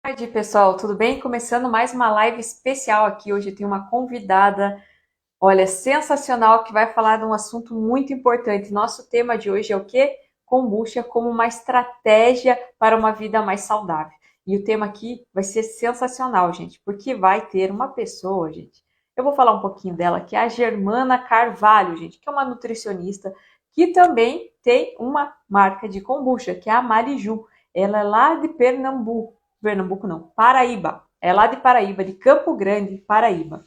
Tarde, pessoal, tudo bem? Começando mais uma live especial aqui. Hoje tem uma convidada, olha, sensacional, que vai falar de um assunto muito importante. Nosso tema de hoje é o quê? Kombucha como uma estratégia para uma vida mais saudável. E o tema aqui vai ser sensacional, gente, porque vai ter uma pessoa, gente. Eu vou falar um pouquinho dela, que é a Germana Carvalho, gente, que é uma nutricionista que também tem uma marca de kombucha, que é a Mariju. Ela é lá de Pernambuco. Pernambuco não, Paraíba. É lá de Paraíba, de Campo Grande, Paraíba.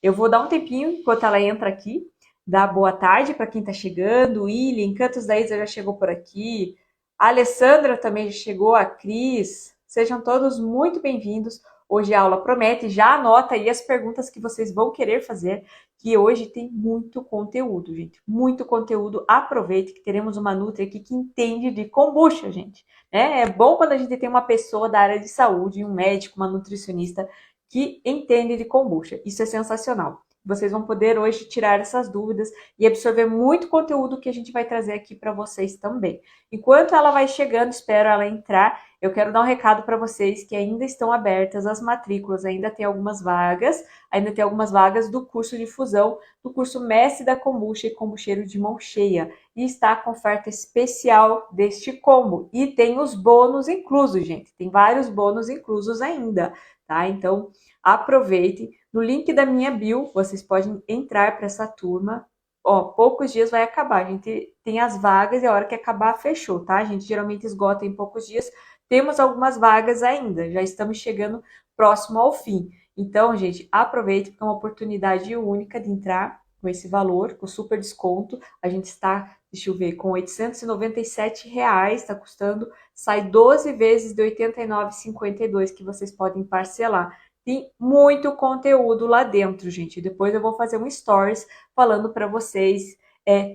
Eu vou dar um tempinho enquanto ela entra aqui, dar boa tarde para quem está chegando. O William, Cantos da Isa já chegou por aqui. A Alessandra também já chegou, a Cris. Sejam todos muito bem-vindos. Hoje a aula promete. Já anota aí as perguntas que vocês vão querer fazer, que hoje tem muito conteúdo, gente. Muito conteúdo. Aproveite que teremos uma Nutri aqui que entende de kombucha, gente. É bom quando a gente tem uma pessoa da área de saúde, um médico, uma nutricionista, que entende de kombucha. Isso é sensacional. Vocês vão poder hoje tirar essas dúvidas e absorver muito conteúdo que a gente vai trazer aqui para vocês também. Enquanto ela vai chegando, espero ela entrar, eu quero dar um recado para vocês que ainda estão abertas as matrículas, ainda tem algumas vagas do curso de fusão, do curso Mestre da Kombucha e Kombucheiro de Mão Cheia. E está com oferta especial deste combo. E tem os bônus inclusos, gente. Tem vários bônus inclusos ainda, tá? Então, aproveite. No link da minha bio, vocês podem entrar para essa turma. Ó, poucos dias vai acabar. A gente tem as vagas e a hora que acabar, fechou, tá? A gente geralmente esgota em poucos dias. Temos algumas vagas ainda, já estamos chegando próximo ao fim. Então, gente, aproveite, porque é uma oportunidade única de entrar com esse valor, com super desconto. A gente está, deixa eu ver, com R$ 897, está custando, sai 12 vezes de R$ 89,52 que vocês podem parcelar. Tem muito conteúdo lá dentro, gente. Depois eu vou fazer um stories falando para vocês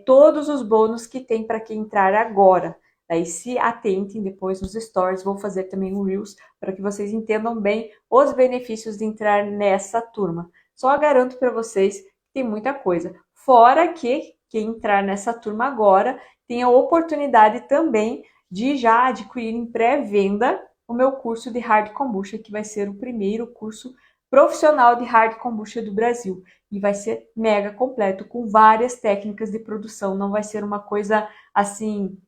todos os bônus que tem para quem entrar agora. Daí se atentem depois nos stories, vou fazer também um Reels para que vocês entendam bem os benefícios de entrar nessa turma. Só garanto para vocês que tem muita coisa. Fora que quem entrar nessa turma agora tem a oportunidade também de já adquirir em pré-venda o meu curso de Hard Kombucha, que vai ser o primeiro curso profissional de Hard Kombucha do Brasil. E vai ser mega completo, com várias técnicas de produção. Não vai ser uma coisa assim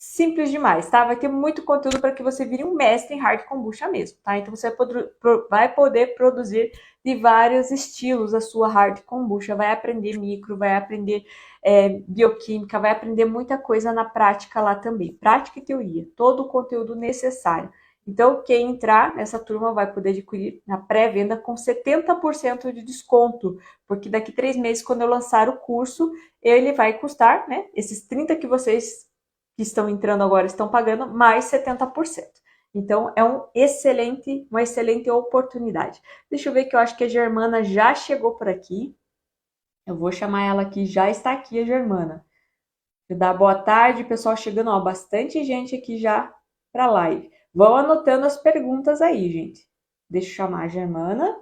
simples demais, tá? Vai ter muito conteúdo para que você vire um mestre em hard kombucha mesmo, tá? Então você vai poder produzir de vários estilos a sua hard kombucha, vai aprender micro, vai aprender bioquímica, vai aprender muita coisa na prática lá também. Prática e teoria, todo o conteúdo necessário. Então, quem entrar nessa turma vai poder adquirir na pré-venda com 70% de desconto, porque daqui 3 meses, quando eu lançar o curso, ele vai custar, né? Esses 30 que vocês que estão entrando agora estão pagando mais 70%. Então, é uma excelente oportunidade. Deixa eu ver que eu acho que a Germana já chegou por aqui. Eu vou chamar ela aqui, já está aqui a Germana. Vou dar boa tarde, pessoal chegando, ó, bastante gente aqui já para a live. Vão anotando as perguntas aí, gente. Deixa eu chamar a Germana.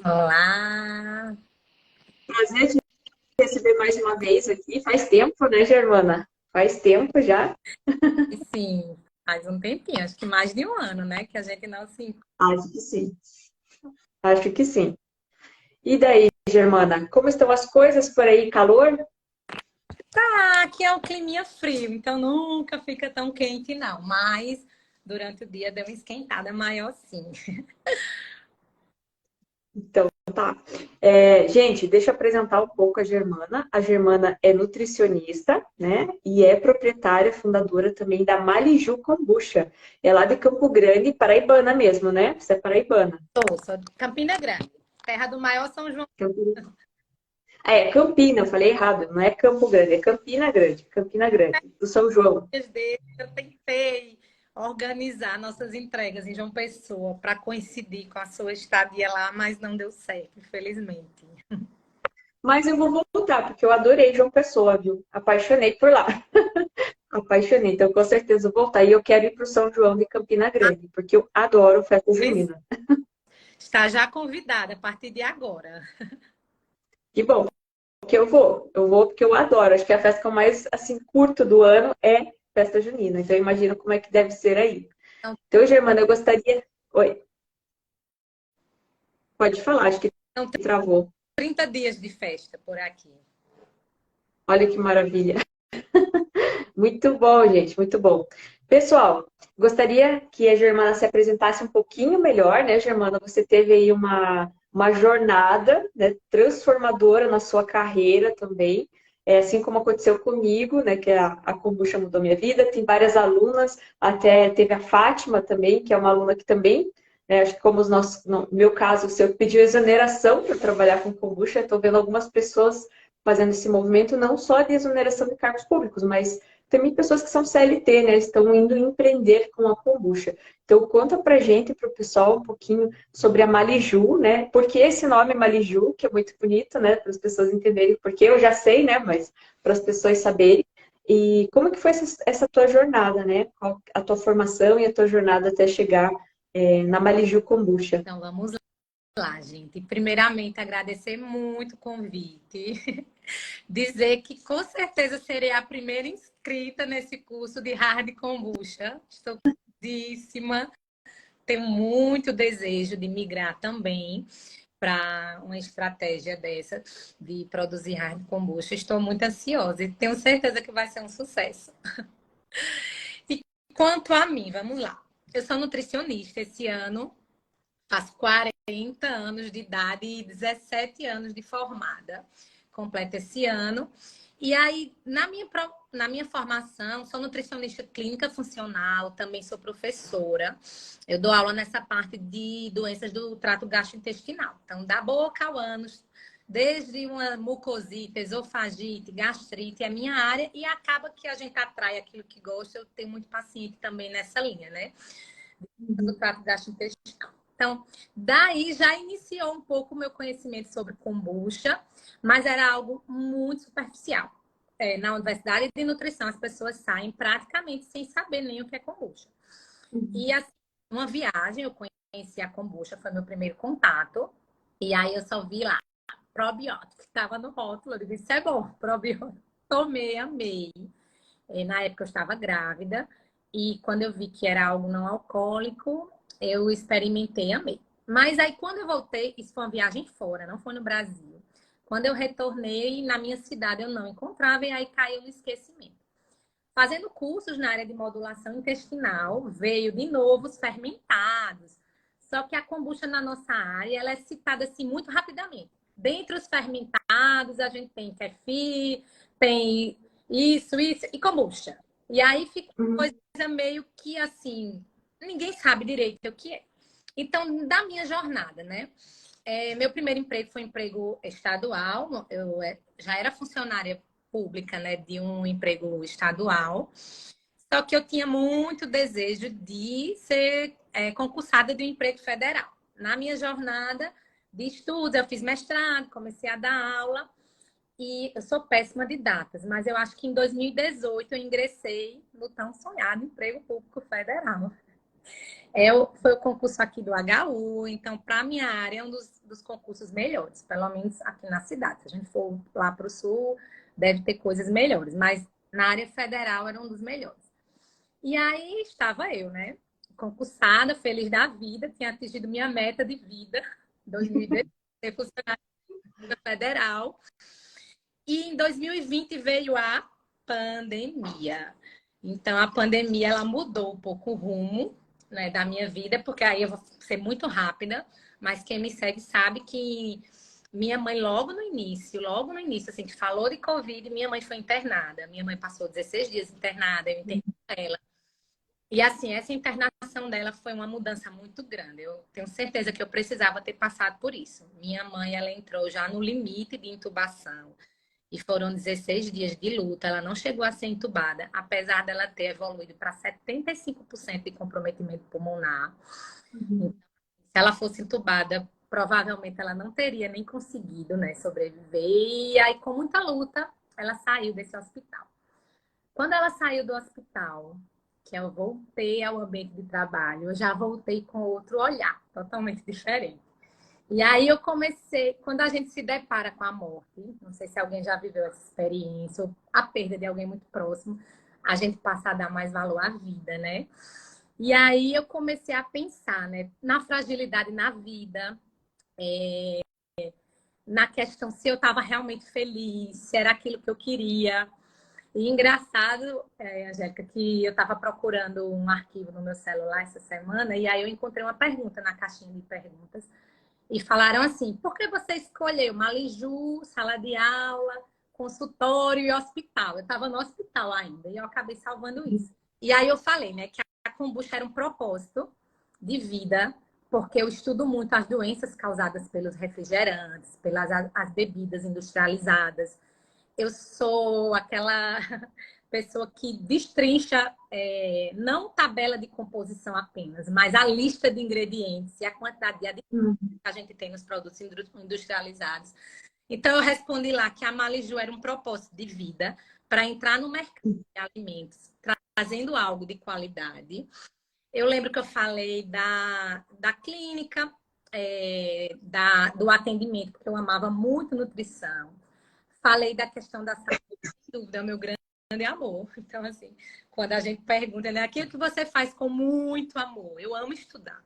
Olá! Prazer te receber mais uma vez aqui. Faz tempo, né, Germana? Faz tempo já. E sim, faz um tempinho, acho que mais de um ano, né? Que a gente não se. Acho que sim. Acho que sim. E daí, Germana, como estão as coisas por aí? Calor? Ah, aqui é um climinha frio, então nunca fica tão quente, não. Mas durante o dia deu uma esquentada maior, sim. Então, tá. Gente, deixa eu apresentar um pouco a Germana. A Germana é nutricionista, né? E é proprietária, fundadora também da Maliju Kombucha. É lá de Campo Grande, paraibana mesmo, né? Você é paraibana. Sou de Campina Grande, terra do maior São João. Campina, eu falei errado. Não é Campo Grande, é Campina Grande, do São João. Eu tentei organizar nossas entregas em João Pessoa para coincidir com a sua estadia lá, mas não deu certo, infelizmente. Mas eu vou voltar, porque eu adorei João Pessoa, viu? Apaixonei por lá. Apaixonei, então com certeza vou voltar. E eu quero ir para o São João de Campina Grande, porque eu adoro festa junina. Está já convidada a partir de agora. Que bom, que eu vou. Eu vou porque eu adoro. Acho que a festa que eu mais, assim, curto do ano é festa junina. Então, eu imagino como é que deve ser aí. Então, Então, Germana, eu gostaria... Oi, pode falar, acho que são travou. 30 dias de festa por aqui. Olha que maravilha. Muito bom, gente, muito bom. Pessoal, gostaria que a Germana se apresentasse um pouquinho melhor, né, Germana? Você teve aí uma jornada, né, transformadora na sua carreira também, assim como aconteceu comigo, né, que a Kombucha mudou minha vida. Tem várias alunas, até teve a Fátima também, que é uma aluna que também, né, acho que como os nossos, no meu caso, o seu pediu exoneração para trabalhar com Kombucha, estou vendo algumas pessoas fazendo esse movimento, não só de exoneração de cargos públicos, mas também pessoas que são CLT, né? Estão indo empreender com a kombucha. Então, conta pra gente, pro pessoal, um pouquinho sobre a Maliju, né? Por que esse nome Maliju, que é muito bonito, né? Para as pessoas entenderem, porque eu já sei, né? Mas para as pessoas saberem. E como que foi essa tua jornada, né? Qual a tua formação e a tua jornada até chegar na Maliju Kombucha? Então, vamos lá, gente. Primeiramente, agradecer muito o convite. Dizer que com certeza serei a primeira inscrita nesse curso de Hard Kombucha. Estou convidíssima. Tenho muito desejo de migrar também para uma estratégia dessa de produzir hard kombucha. Estou muito ansiosa e tenho certeza que vai ser um sucesso. E quanto a mim, vamos lá. Eu sou nutricionista esse ano, faço 40 anos de idade e 17 anos de formada. Completa esse ano. E aí, na minha formação, sou nutricionista clínica funcional, também sou professora. Eu dou aula nessa parte de doenças do trato gastrointestinal. Então, da boca ao ânus, desde uma mucosite, esofagite, gastrite, é a minha área. E acaba que a gente atrai aquilo que gosta. Eu tenho muito paciente também nessa linha, né? Do trato gastrointestinal. Então, daí já iniciou um pouco o meu conhecimento sobre kombucha, mas era algo muito superficial. Na Universidade de Nutrição, as pessoas saem praticamente sem saber nem o que é kombucha. E assim, uma viagem, eu conheci a kombucha, foi meu primeiro contato, e aí eu só vi lá, probiótico, estava no rótulo, eu disse, isso é bom, probiótico. Tomei, amei. Na época eu estava grávida e quando eu vi que era algo não alcoólico, eu experimentei, amei. Mas aí quando eu voltei, isso foi uma viagem fora, não foi no Brasil. Quando eu retornei, na minha cidade eu não encontrava e aí caiu no esquecimento. Fazendo cursos na área de modulação intestinal, veio de novo os fermentados. Só que a kombucha na nossa área, ela é citada assim muito rapidamente. Dentre os fermentados, a gente tem kefir, tem isso, e kombucha. E aí fica uma Uhum. coisa meio que assim, ninguém sabe direito o que é. Então, da minha jornada, né? Meu primeiro emprego foi um emprego estadual, eu já era funcionária pública, né, de um emprego estadual. Só que eu tinha muito desejo de ser concursada de um emprego federal. Na minha jornada de estudos, eu fiz mestrado, comecei a dar aula e eu sou péssima de datas, mas eu acho que em 2018 eu ingressei no tão sonhado emprego público federal. Foi o concurso aqui do HU, então, para a minha área, é um dos concursos melhores, pelo menos aqui na cidade. Se a gente for lá para o sul, deve ter coisas melhores, mas na área federal era um dos melhores. E aí estava eu, né? Concursada, feliz da vida, tinha atingido minha meta de vida, 2018, ser funcionária federal. E em 2020 veio a pandemia. Então, a pandemia ela mudou um pouco o rumo, né, da minha vida, porque aí eu vou ser muito rápida, mas quem me segue sabe que minha mãe, logo no início, assim, que falou de Covid, minha mãe foi internada. Minha mãe passou 16 dias internada, eu internei ela. E assim, essa internação dela foi uma mudança muito grande. Eu tenho certeza que eu precisava ter passado por isso. Minha mãe, ela entrou já no limite de intubação. E foram 16 dias de luta. Ela não chegou a ser entubada, apesar dela ter evoluído para 75% de comprometimento pulmonar. Uhum. Se ela fosse entubada, provavelmente ela não teria nem conseguido, né, sobreviver. E aí, com muita luta, ela saiu desse hospital. Quando ela saiu do hospital, que eu voltei ao ambiente de trabalho, eu já voltei com outro olhar, totalmente diferente. E aí eu comecei, quando a gente se depara com a morte, não sei se alguém já viveu essa experiência, ou a perda de alguém muito próximo, a gente passa a dar mais valor à vida, né? E aí eu comecei a pensar, né, na fragilidade na vida, na questão se eu estava realmente feliz, se era aquilo que eu queria. E engraçado, Angélica, que eu estava procurando um arquivo no meu celular essa semana, e aí eu encontrei uma pergunta na caixinha de perguntas, e falaram assim: por que você escolheu Maliju, sala de aula, consultório e hospital? Eu estava no hospital ainda, e eu acabei salvando isso. E aí eu falei, né, que a kombucha era um propósito de vida, porque eu estudo muito as doenças causadas pelos refrigerantes, pelas as bebidas industrializadas. Eu sou aquela pessoa que destrincha não tabela de composição apenas, mas a lista de ingredientes e a quantidade de aditivos que a gente tem nos produtos industrializados. Então, eu respondi lá que a Maliju era um propósito de vida para entrar no mercado de alimentos, trazendo algo de qualidade. Eu lembro que eu falei da clínica, do atendimento, porque eu amava muito nutrição. Falei da questão da saúde, sem dúvida, é o meu grande amor. Então, assim, quando a gente pergunta, né, aquilo que você faz com muito amor, eu amo estudar.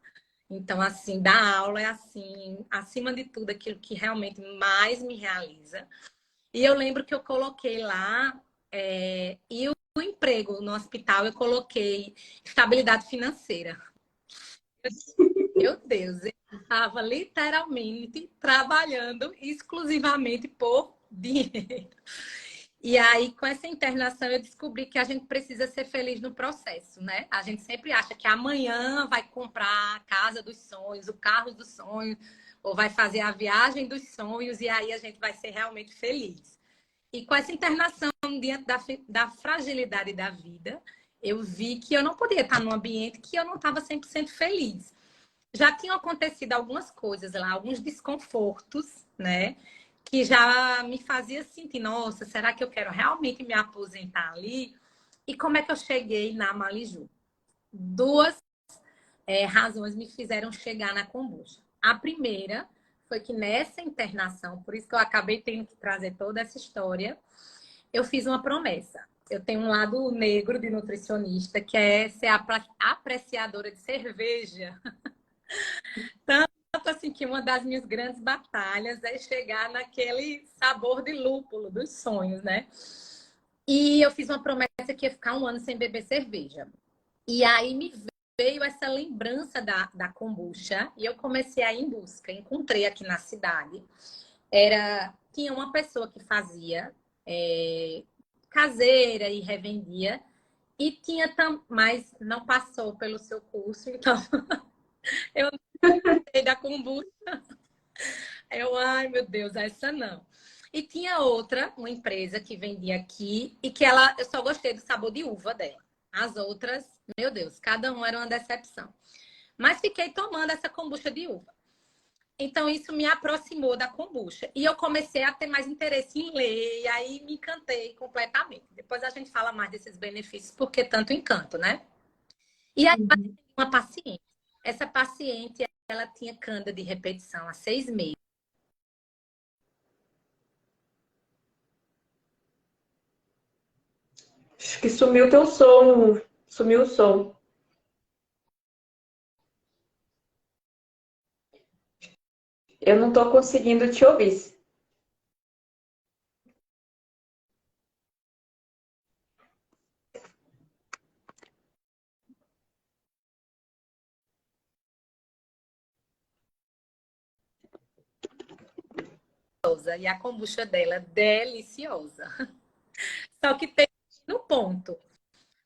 Então, assim, dar aula é, assim, acima de tudo, aquilo que realmente mais me realiza. E eu lembro que eu coloquei lá, e o emprego no hospital, eu coloquei estabilidade financeira. Meu Deus, eu estava literalmente trabalhando exclusivamente por dinheiro. E aí, com essa internação, eu descobri que a gente precisa ser feliz no processo, né? A gente sempre acha que amanhã vai comprar a casa dos sonhos, o carro dos sonhos, ou vai fazer a viagem dos sonhos, e aí a gente vai ser realmente feliz. E com essa internação, diante da fragilidade da vida, eu vi que eu não podia estar num ambiente que eu não estava 100% feliz. Já tinham acontecido algumas coisas lá, alguns desconfortos, né? Que já me fazia sentir, nossa, será que eu quero realmente me aposentar ali? E como é que eu cheguei na Maliju? Duas razões me fizeram chegar na kombucha. A primeira foi que nessa internação, por isso que eu acabei tendo que trazer toda essa história, eu fiz uma promessa. Eu tenho um lado negro de nutricionista, que é ser apreciadora de cerveja. Tanto assim que uma das minhas grandes batalhas é chegar naquele sabor de lúpulo dos sonhos, né? E eu fiz uma promessa que ia ficar um ano sem beber cerveja. E aí me veio essa lembrança da kombucha e eu comecei a ir em busca. Encontrei aqui na cidade. Tinha uma pessoa que fazia caseira e revendia. E tinha mas não passou pelo seu curso, então eu não sei da kombucha. Ai meu Deus, essa não. E tinha outra, uma empresa que vendia aqui e que eu só gostei do sabor de uva dela. As outras, meu Deus, cada uma era uma decepção. Mas fiquei tomando essa kombucha de uva. Então isso me aproximou da kombucha e eu comecei a ter mais interesse em ler e aí me encantei completamente. Depois a gente fala mais desses benefícios porque tanto encanto, né? E aí uma paciente. Essa paciente, ela tinha cândida de repetição há 6 meses. Acho que sumiu teu som, sumiu o som. Eu não tô conseguindo te ouvir. E a kombucha dela deliciosa. Só que tem no ponto.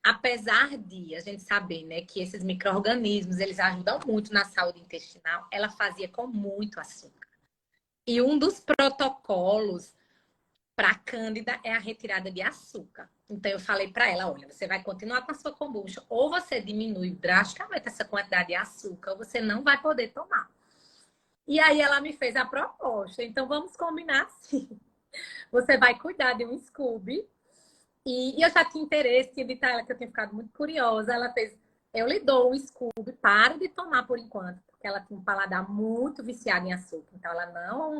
Apesar de a gente saber, né, que esses micro-organismos, eles ajudam muito na saúde intestinal, ela fazia com muito açúcar. E um dos protocolos para a Cândida é a retirada de açúcar. Então eu falei para ela, olha, você vai continuar com a sua kombucha, ou você diminui drasticamente essa quantidade de açúcar, ou você não vai poder tomar. E aí ela me fez a proposta. Então vamos combinar assim. Você vai cuidar de um Scooby. E eu já tinha interesse, tinha dito a ela que eu tinha ficado muito curiosa. Ela fez, eu lhe dou um Scooby, para de tomar por enquanto, porque ela tinha um paladar muito viciado em açúcar. Então,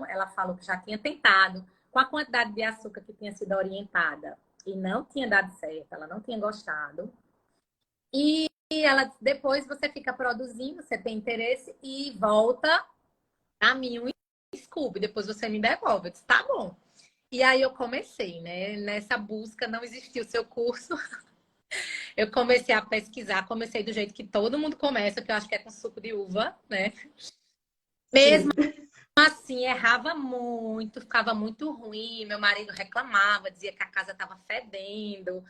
ela falou que já tinha tentado, com a quantidade de açúcar que tinha sido orientada, e não tinha dado certo, ela não tinha gostado. E ela, depois você fica produzindo, você tem interesse e volta a mim um Scooby, depois você me devolve. Eu disse, tá bom. E aí eu comecei, né? Nessa busca não existia o seu curso. Eu comecei a pesquisar, comecei do jeito que todo mundo começa, que eu acho que é com suco de uva, né? Mesmo Sim. assim, errava muito, ficava muito ruim. Meu marido reclamava, dizia que a casa estava fedendo,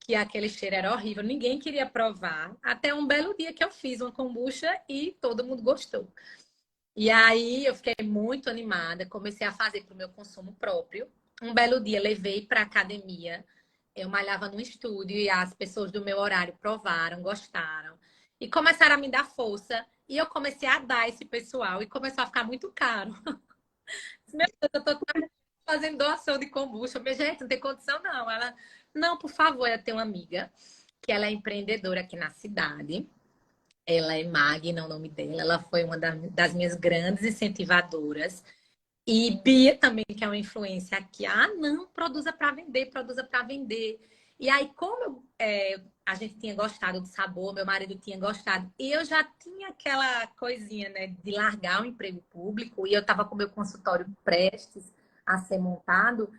que aquele cheiro era horrível, ninguém queria provar. Até um belo dia que eu fiz uma kombucha e todo mundo gostou. E aí eu fiquei muito animada, comecei a fazer para o meu consumo próprio. Um belo dia levei para a academia. Eu malhava no estúdio e as pessoas do meu horário provaram, gostaram. E começaram a me dar força. E eu comecei a dar esse pessoal e começou a ficar muito caro. Meu Deus, eu tô fazendo doação de kombucha. Minha gente, não tem condição não. Ela, não, por favor, eu tenho uma amiga que ela é empreendedora aqui na cidade. Ela é Magna, o nome dela. Ela foi uma das minhas grandes incentivadoras. E Bia também, que é uma influência aqui. Ah, não, produza para vender, produza para vender. E aí, como a gente tinha gostado do sabor, meu marido tinha gostado, e eu já tinha aquela coisinha, né, de largar o emprego público, e eu estava com o meu consultório prestes a ser montado,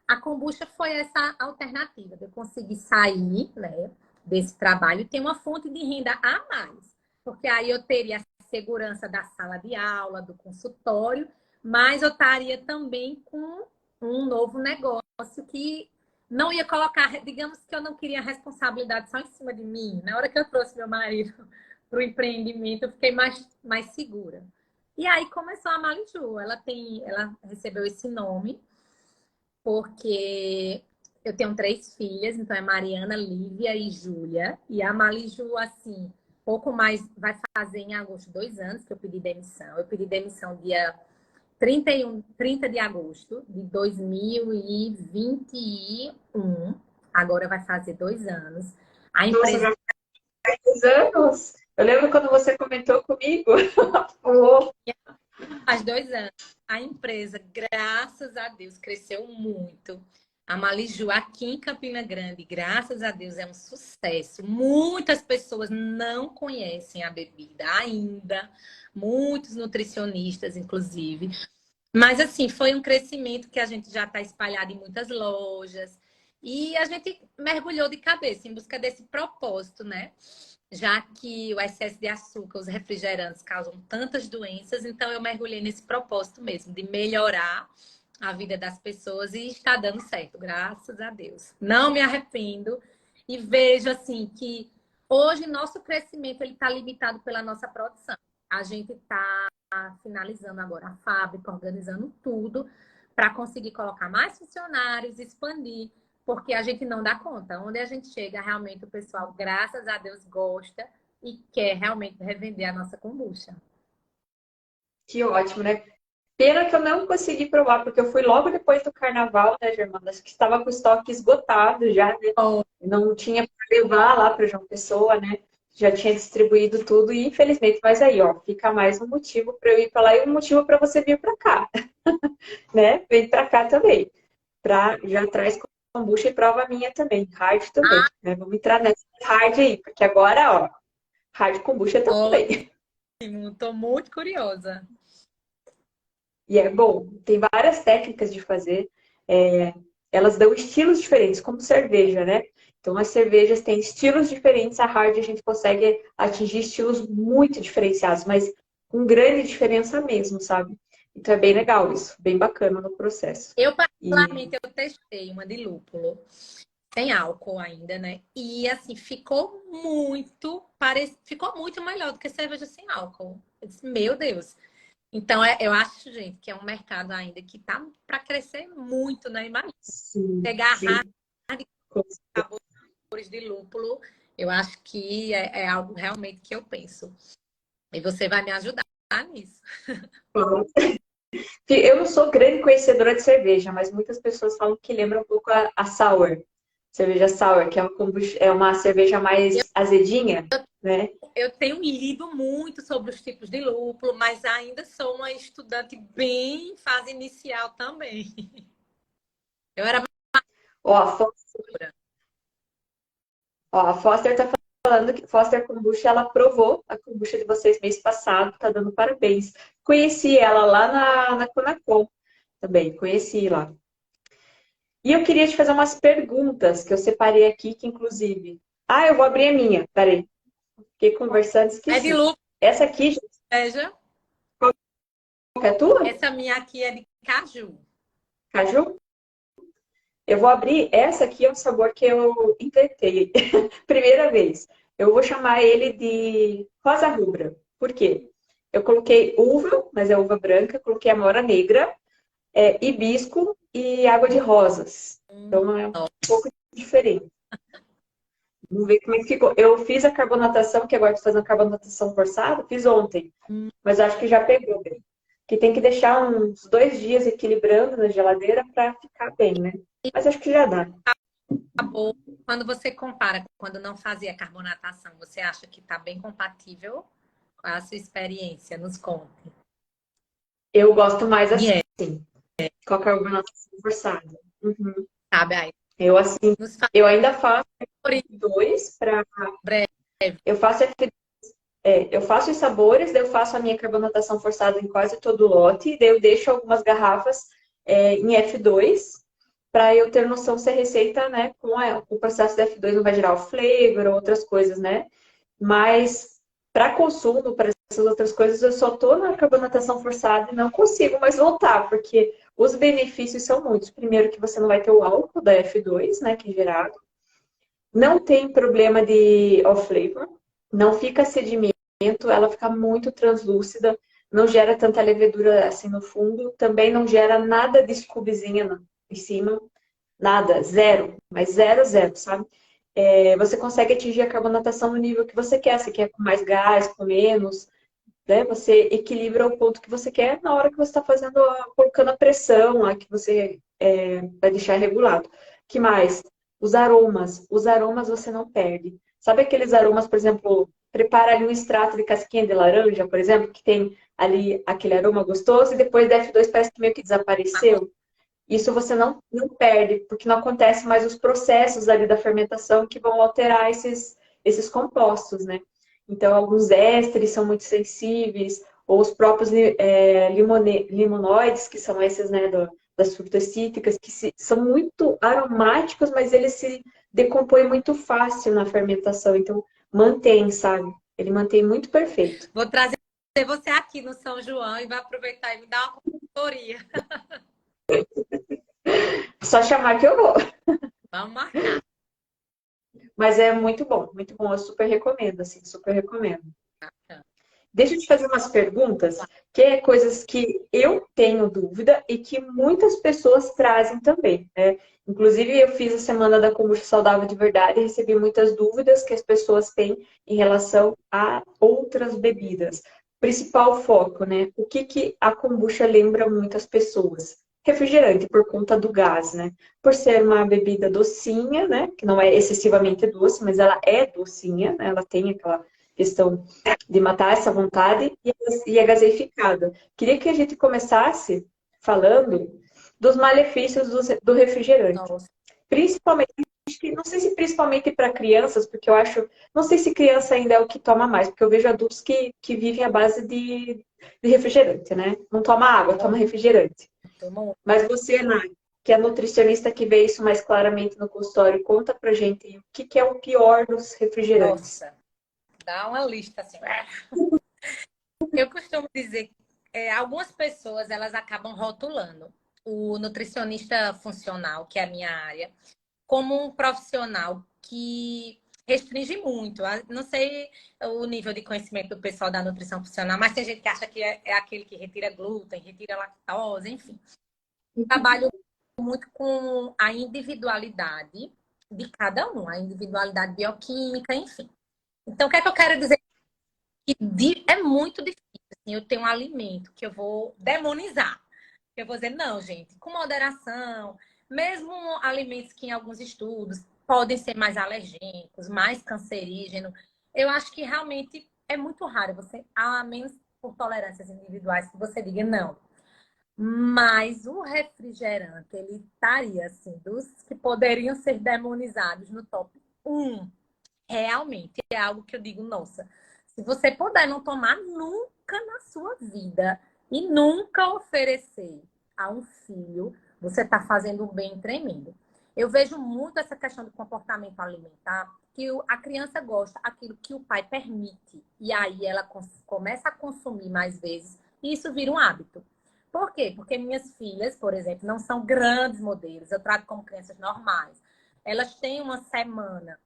a kombucha foi essa alternativa de eu conseguir sair, né, desse trabalho e ter uma fonte de renda a mais. Porque aí eu teria a segurança da sala de aula, do consultório, mas eu estaria também com um novo negócio que não ia colocar, digamos que eu não queria a responsabilidade só em cima de mim. Na hora que eu trouxe meu marido para o empreendimento, eu fiquei mais segura. E aí começou a Maliju. Ela recebeu esse nome porque eu tenho 3 filhas, então é Mariana, Lívia e Júlia. E a Maliju, assim, pouco mais, vai fazer em agosto 2 anos que eu pedi demissão. Eu pedi demissão dia 30 de agosto de 2021. Agora vai fazer 2 anos. A Nossa, empresa já faz anos. Eu lembro quando você comentou comigo. Oh, faz 2 anos. A empresa, graças a Deus, cresceu muito. A Maliju aqui em Campina Grande, graças a Deus, é um sucesso. Muitas pessoas não conhecem a bebida ainda. Muitos nutricionistas, inclusive. Mas, assim, foi um crescimento que a gente já está espalhado em muitas lojas. E a gente mergulhou de cabeça em busca desse propósito, né? Já que o excesso de açúcar, os refrigerantes causam tantas doenças, então eu mergulhei nesse propósito mesmo, de melhorar a vida das pessoas e está dando certo, graças a Deus. Não me arrependo e vejo, assim, que hoje nosso crescimento ele está limitado pela nossa produção. A gente está finalizando agora a fábrica, organizando tudo para conseguir colocar mais funcionários, expandir, porque a gente não dá conta. Onde a gente chega, realmente o pessoal, graças a Deus, gosta e quer realmente revender a nossa kombucha. que ótimo, né? Pena que eu não consegui provar, porque eu fui logo depois do carnaval, né, Germana? Acho que estava com o estoque esgotado já, né? Oh, Não tinha para levar lá para João Pessoa, né? Já tinha distribuído tudo e infelizmente, mas aí, ó, fica mais um motivo para eu ir para lá e um motivo para você vir para cá, né? Vem para cá também, para já traz kombucha e prova minha também, hard também, né? Vamos entrar nessa hard aí, porque agora, ó, hard kombucha também. ótimo, estou muito curiosa. E é bom, tem várias técnicas de fazer. É, elas dão estilos diferentes, como cerveja, né? Então, as cervejas têm estilos diferentes. A hard a gente consegue atingir estilos muito diferenciados, mas com grande diferença mesmo, sabe? Então, é bem legal isso, bem bacana no processo. Eu, E particularmente, eu testei uma de lúpulo, sem álcool ainda, né? E, assim, ficou muito melhor do que cerveja sem álcool. Eu disse, meu Deus. Então, eu acho, gente, que é um mercado ainda que tá para crescer muito, né? Imagina, sim, pegar sim. sabores de lúpulo, eu acho que é algo realmente que eu penso. E você vai me ajudar nisso. Eu não sou grande conhecedora de cerveja, mas muitas pessoas falam que lembra um pouco a sour. Cerveja sour, que é uma cerveja mais azedinha. né? Eu tenho lido muito sobre os tipos de lúpulo, mas ainda sou uma estudante bem em fase inicial também. Eu era Ó, a Foster tá falando que Foster Kombucha, ela provou a kombucha de vocês mês passado, tá dando parabéns. Conheci ela lá na Conacom também, conheci lá. E eu queria te fazer umas perguntas que eu separei aqui, que inclusive. Ah, eu vou abrir a minha, peraí. Fiquei conversando, é de esqueci. lúpulo, Essa aqui, gente, veja. qual que é a tua? Essa minha aqui é de caju. Caju? Eu vou abrir. Essa aqui é um sabor que eu inventei. Primeira vez. Eu vou chamar ele de rosa rubra. Por quê? Eu coloquei uva, mas é uva branca, coloquei amora negra, hibisco e água de rosas. Então é um pouco diferente. Vamos ver como é que ficou. Eu fiz a carbonatação, que agora estou fazendo a carbonatação forçada, fiz ontem, mas acho que já pegou bem. Que tem que deixar uns 2 dias equilibrando na geladeira para ficar bem, né? Mas acho que já dá. Sabor, quando você compara, quando não fazia carbonatação, você acha que está bem compatível? Qual é a sua experiência? Nos conte. Eu gosto mais E é, assim, com a carbonatação forçada. Uhum. sabe aí? Eu assim, Nos eu ainda faço favoritos dois para. breve. Eu faço eu faço os sabores, daí eu faço a minha carbonatação forçada em quase todo o lote, daí eu deixo algumas garrafas em F2 para eu ter noção se a receita, né, com o processo de F2 não vai gerar o flavor ou outras coisas, né? Mas para consumo, para essas outras coisas, eu só tô na carbonatação forçada e não consigo mais voltar, porque os benefícios são muitos. Primeiro que você não vai ter o álcool da F2, né, que é gerado. Não tem problema de off flavor, não fica sedimento, ela fica muito translúcida, não gera tanta levedura assim no fundo, também não gera nada de scoobyzinha em cima, nada, zero, mas zero, zero, sabe? Você consegue atingir a carbonatação no nível que você quer, se quer com mais gás, com menos, né? Você equilibra o ponto que você quer na hora que você está fazendo, colocando a pressão, a que você vai deixar regulado. Que mais? Os aromas. Os aromas você não perde. Sabe aqueles aromas, por exemplo, prepara ali um extrato de casquinha de laranja, por exemplo, que tem ali aquele aroma gostoso e depois da F2 parece que meio que desapareceu? Isso você não perde, porque não acontece mais os processos ali da fermentação que vão alterar esses compostos, né? Então, alguns ésteres são muito sensíveis, ou os próprios limonoides, que são esses, né, das frutas cítricas, que são muito aromáticos, mas eles se decompõem muito fácil na fermentação. Então, mantém, sabe? Ele mantém muito perfeito. Vou trazer você aqui no São João e vai aproveitar e me dar uma consultoria. Só chamar que eu vou. Vamos marcar. Mas é muito bom. Eu super recomendo, assim, super recomendo. Deixa eu te fazer umas perguntas, que é coisas que eu tenho dúvida e que muitas pessoas trazem também, né? Inclusive, eu fiz a semana da kombucha saudável de verdade e recebi muitas dúvidas que as pessoas têm em relação a outras bebidas. Principal foco, né? O que que a kombucha lembra muitas pessoas? Refrigerante, por conta do gás, né? Por ser uma bebida docinha, né? Que não é excessivamente doce, mas ela é docinha, né? Ela tem aquela questão de matar essa vontade e a gaseificada. Queria que a gente começasse falando dos malefícios do refrigerante. Nossa. Principalmente, não sei se principalmente para crianças, porque eu acho, não sei se criança ainda é o que toma mais, porque eu vejo adultos que vivem à base de refrigerante, né? Não toma água, toma refrigerante. Mas você, Nath, que é nutricionista que vê isso mais claramente no consultório, conta pra gente o que é o pior dos refrigerantes. Nossa, dá uma lista assim. Eu costumo dizer que algumas pessoas elas acabam rotulando o nutricionista funcional, que é a minha área, como um profissional que restringe muito. Não sei o nível de conhecimento do pessoal da nutrição funcional, mas tem gente que acha que é aquele que retira glúten, retira lactose, enfim. Trabalho muito com a individualidade de cada um, a individualidade bioquímica, enfim. Então, o que é que eu quero dizer? Que é muito difícil. Assim, eu tenho um alimento que eu vou demonizar. Eu vou dizer, não, gente, com moderação, mesmo alimentos que em alguns estudos podem ser mais alergênicos, mais cancerígenos, Eu acho que realmente é muito raro você, a menos por tolerâncias individuais, que você diga não. Mas o refrigerante, ele estaria, assim, dos que poderiam ser demonizados no top um. Realmente é algo que eu digo, nossa, se você puder não tomar nunca na sua vida e nunca oferecer a um filho, você está fazendo um bem tremendo. Eu vejo muito essa questão do comportamento alimentar, que a criança gosta aquilo que o pai permite, e aí ela começa a consumir mais vezes, e isso vira um hábito. Por quê? Porque minhas filhas, por exemplo, não são grandes modelos, eu trato como crianças normais. Elas têm uma semana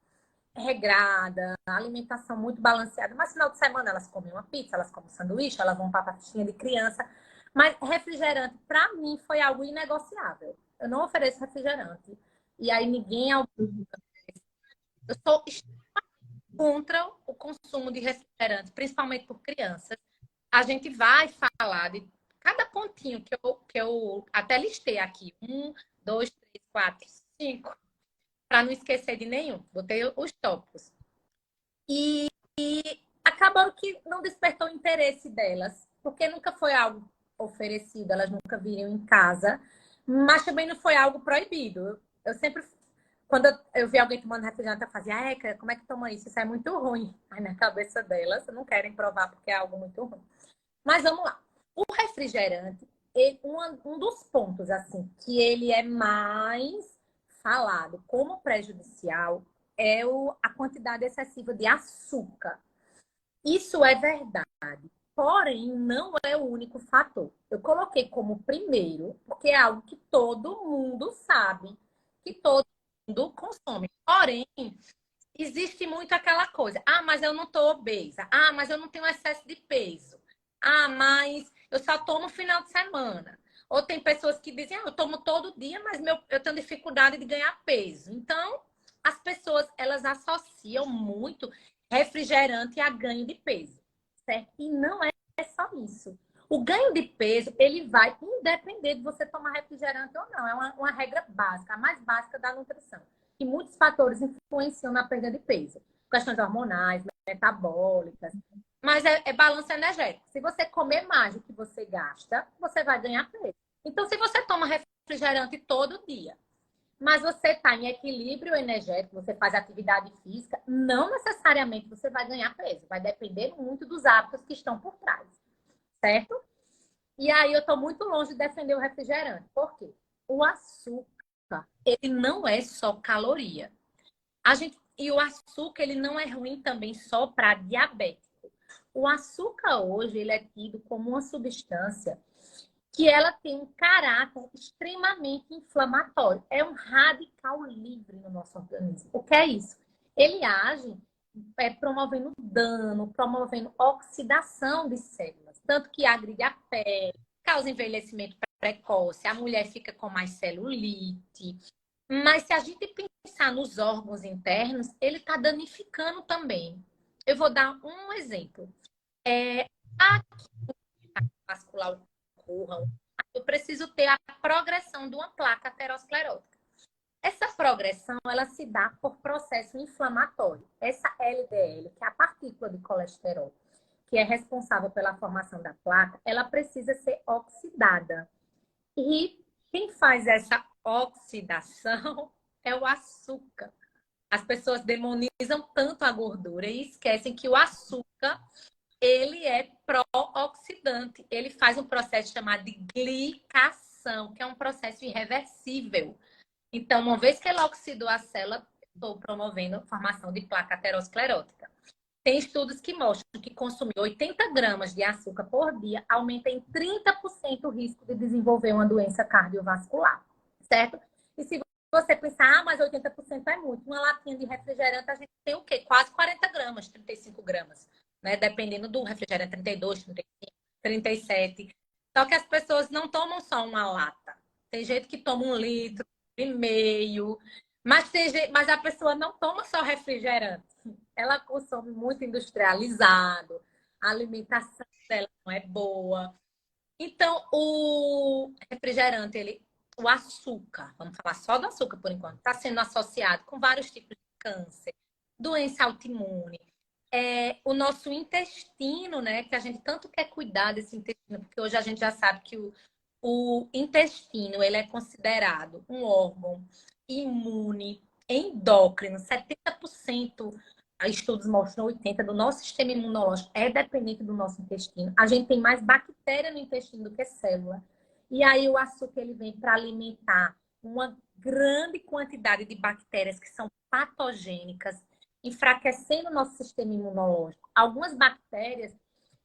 regrada, alimentação muito balanceada, mas final de semana elas comem uma pizza, elas comem um sanduíche, elas vão para a pastinha de criança. Mas refrigerante, para mim, foi algo inegociável. Eu não ofereço refrigerante. E aí ninguém... Eu sou contra o consumo de refrigerante, principalmente por crianças. A gente vai falar de cada pontinho que eu até listei aqui. 1, 2, 3, 4, 5, para não esquecer de nenhum. Botei os tópicos. E acabaram que não despertou o interesse delas, porque nunca foi algo oferecido, elas nunca viram em casa, mas também não foi algo proibido. Eu sempre, quando eu vi alguém tomando refrigerante, eu fazia, como é que toma isso? Isso é muito ruim. Aí na cabeça delas, não querem provar porque é algo muito ruim. Mas vamos lá. O refrigerante, um dos pontos, assim, que ele é mais falado como prejudicial é a quantidade excessiva de açúcar. Isso é verdade. Porém, não é o único fator. Eu coloquei como primeiro, porque é algo que todo mundo sabe, que todo mundo consome. Porém, existe muito aquela coisa. Ah, mas eu não estou obesa. Ah, mas eu não tenho excesso de peso. Ah, mas eu só tomo final de semana. Ou tem pessoas que dizem, eu tomo todo dia, mas eu tenho dificuldade de ganhar peso. Então, as pessoas, elas associam muito refrigerante a ganho de peso, certo? E não é só isso. O ganho de peso, ele vai independente de você tomar refrigerante ou não. É uma regra básica, a mais básica da nutrição. E muitos fatores influenciam na perda de peso. Questões hormonais, metabólicas. Mas é balanço energético. Se você comer mais do que você gasta, você vai ganhar peso. Então, se você toma refrigerante todo dia, mas você está em equilíbrio energético, você faz atividade física, não necessariamente você vai ganhar peso. Vai depender muito dos hábitos que estão por trás, certo? E aí eu estou muito longe de defender o refrigerante. Por quê? O açúcar, ele não é só caloria. E o açúcar, ele não é ruim também só para diabético. O açúcar hoje, ele é tido como uma substância que ela tem um caráter extremamente inflamatório. É um radical livre no nosso organismo. O que é isso? Ele age promovendo dano, promovendo oxidação de células, tanto que agride a pele, causa envelhecimento precoce, a mulher fica com mais celulite. Mas se a gente pensar nos órgãos internos, ele está danificando também. Eu vou dar um exemplo. A vascular ocorra, eu preciso ter a progressão de uma placa aterosclerótica. Essa progressão, ela se dá por processo inflamatório. Essa LDL, que é a partícula de colesterol, que é responsável pela formação da placa, ela precisa ser oxidada. E quem faz essa oxidação é o açúcar. As pessoas demonizam tanto a gordura e esquecem que o açúcar, ele é pró-oxidante. Ele faz um processo chamado de glicação, que é um processo irreversível. Então, uma vez que ele oxidou a célula, estou promovendo a formação de placa aterosclerótica. Tem estudos que mostram que consumir 80 gramas de açúcar por dia aumenta em 30% o risco de desenvolver uma doença cardiovascular, certo? E se você pensar, mas 80% é muito, uma latinha de refrigerante a gente tem o quê? Quase 40 gramas, 35 gramas, né? Dependendo do refrigerante, 32, 35, 37. Só que as pessoas não tomam só uma lata. Tem gente que toma 1,5 litros, mas a pessoa não toma só refrigerante. Ela consome muito industrializado, a alimentação dela não é boa. Então, o refrigerante, o açúcar, vamos falar só do açúcar por enquanto, está sendo associado com vários tipos de câncer, doença autoimune, o nosso intestino, né? Que a gente tanto quer cuidar desse intestino, porque hoje a gente já sabe que o intestino, ele é considerado um órgão imune, endócrino. 70%, estudos mostram 80% do nosso sistema imunológico é dependente do nosso intestino. A gente tem mais bactéria no intestino do que célula. E aí o açúcar ele vem para alimentar uma grande quantidade de bactérias que são patogênicas, enfraquecendo o nosso sistema imunológico. Algumas bactérias,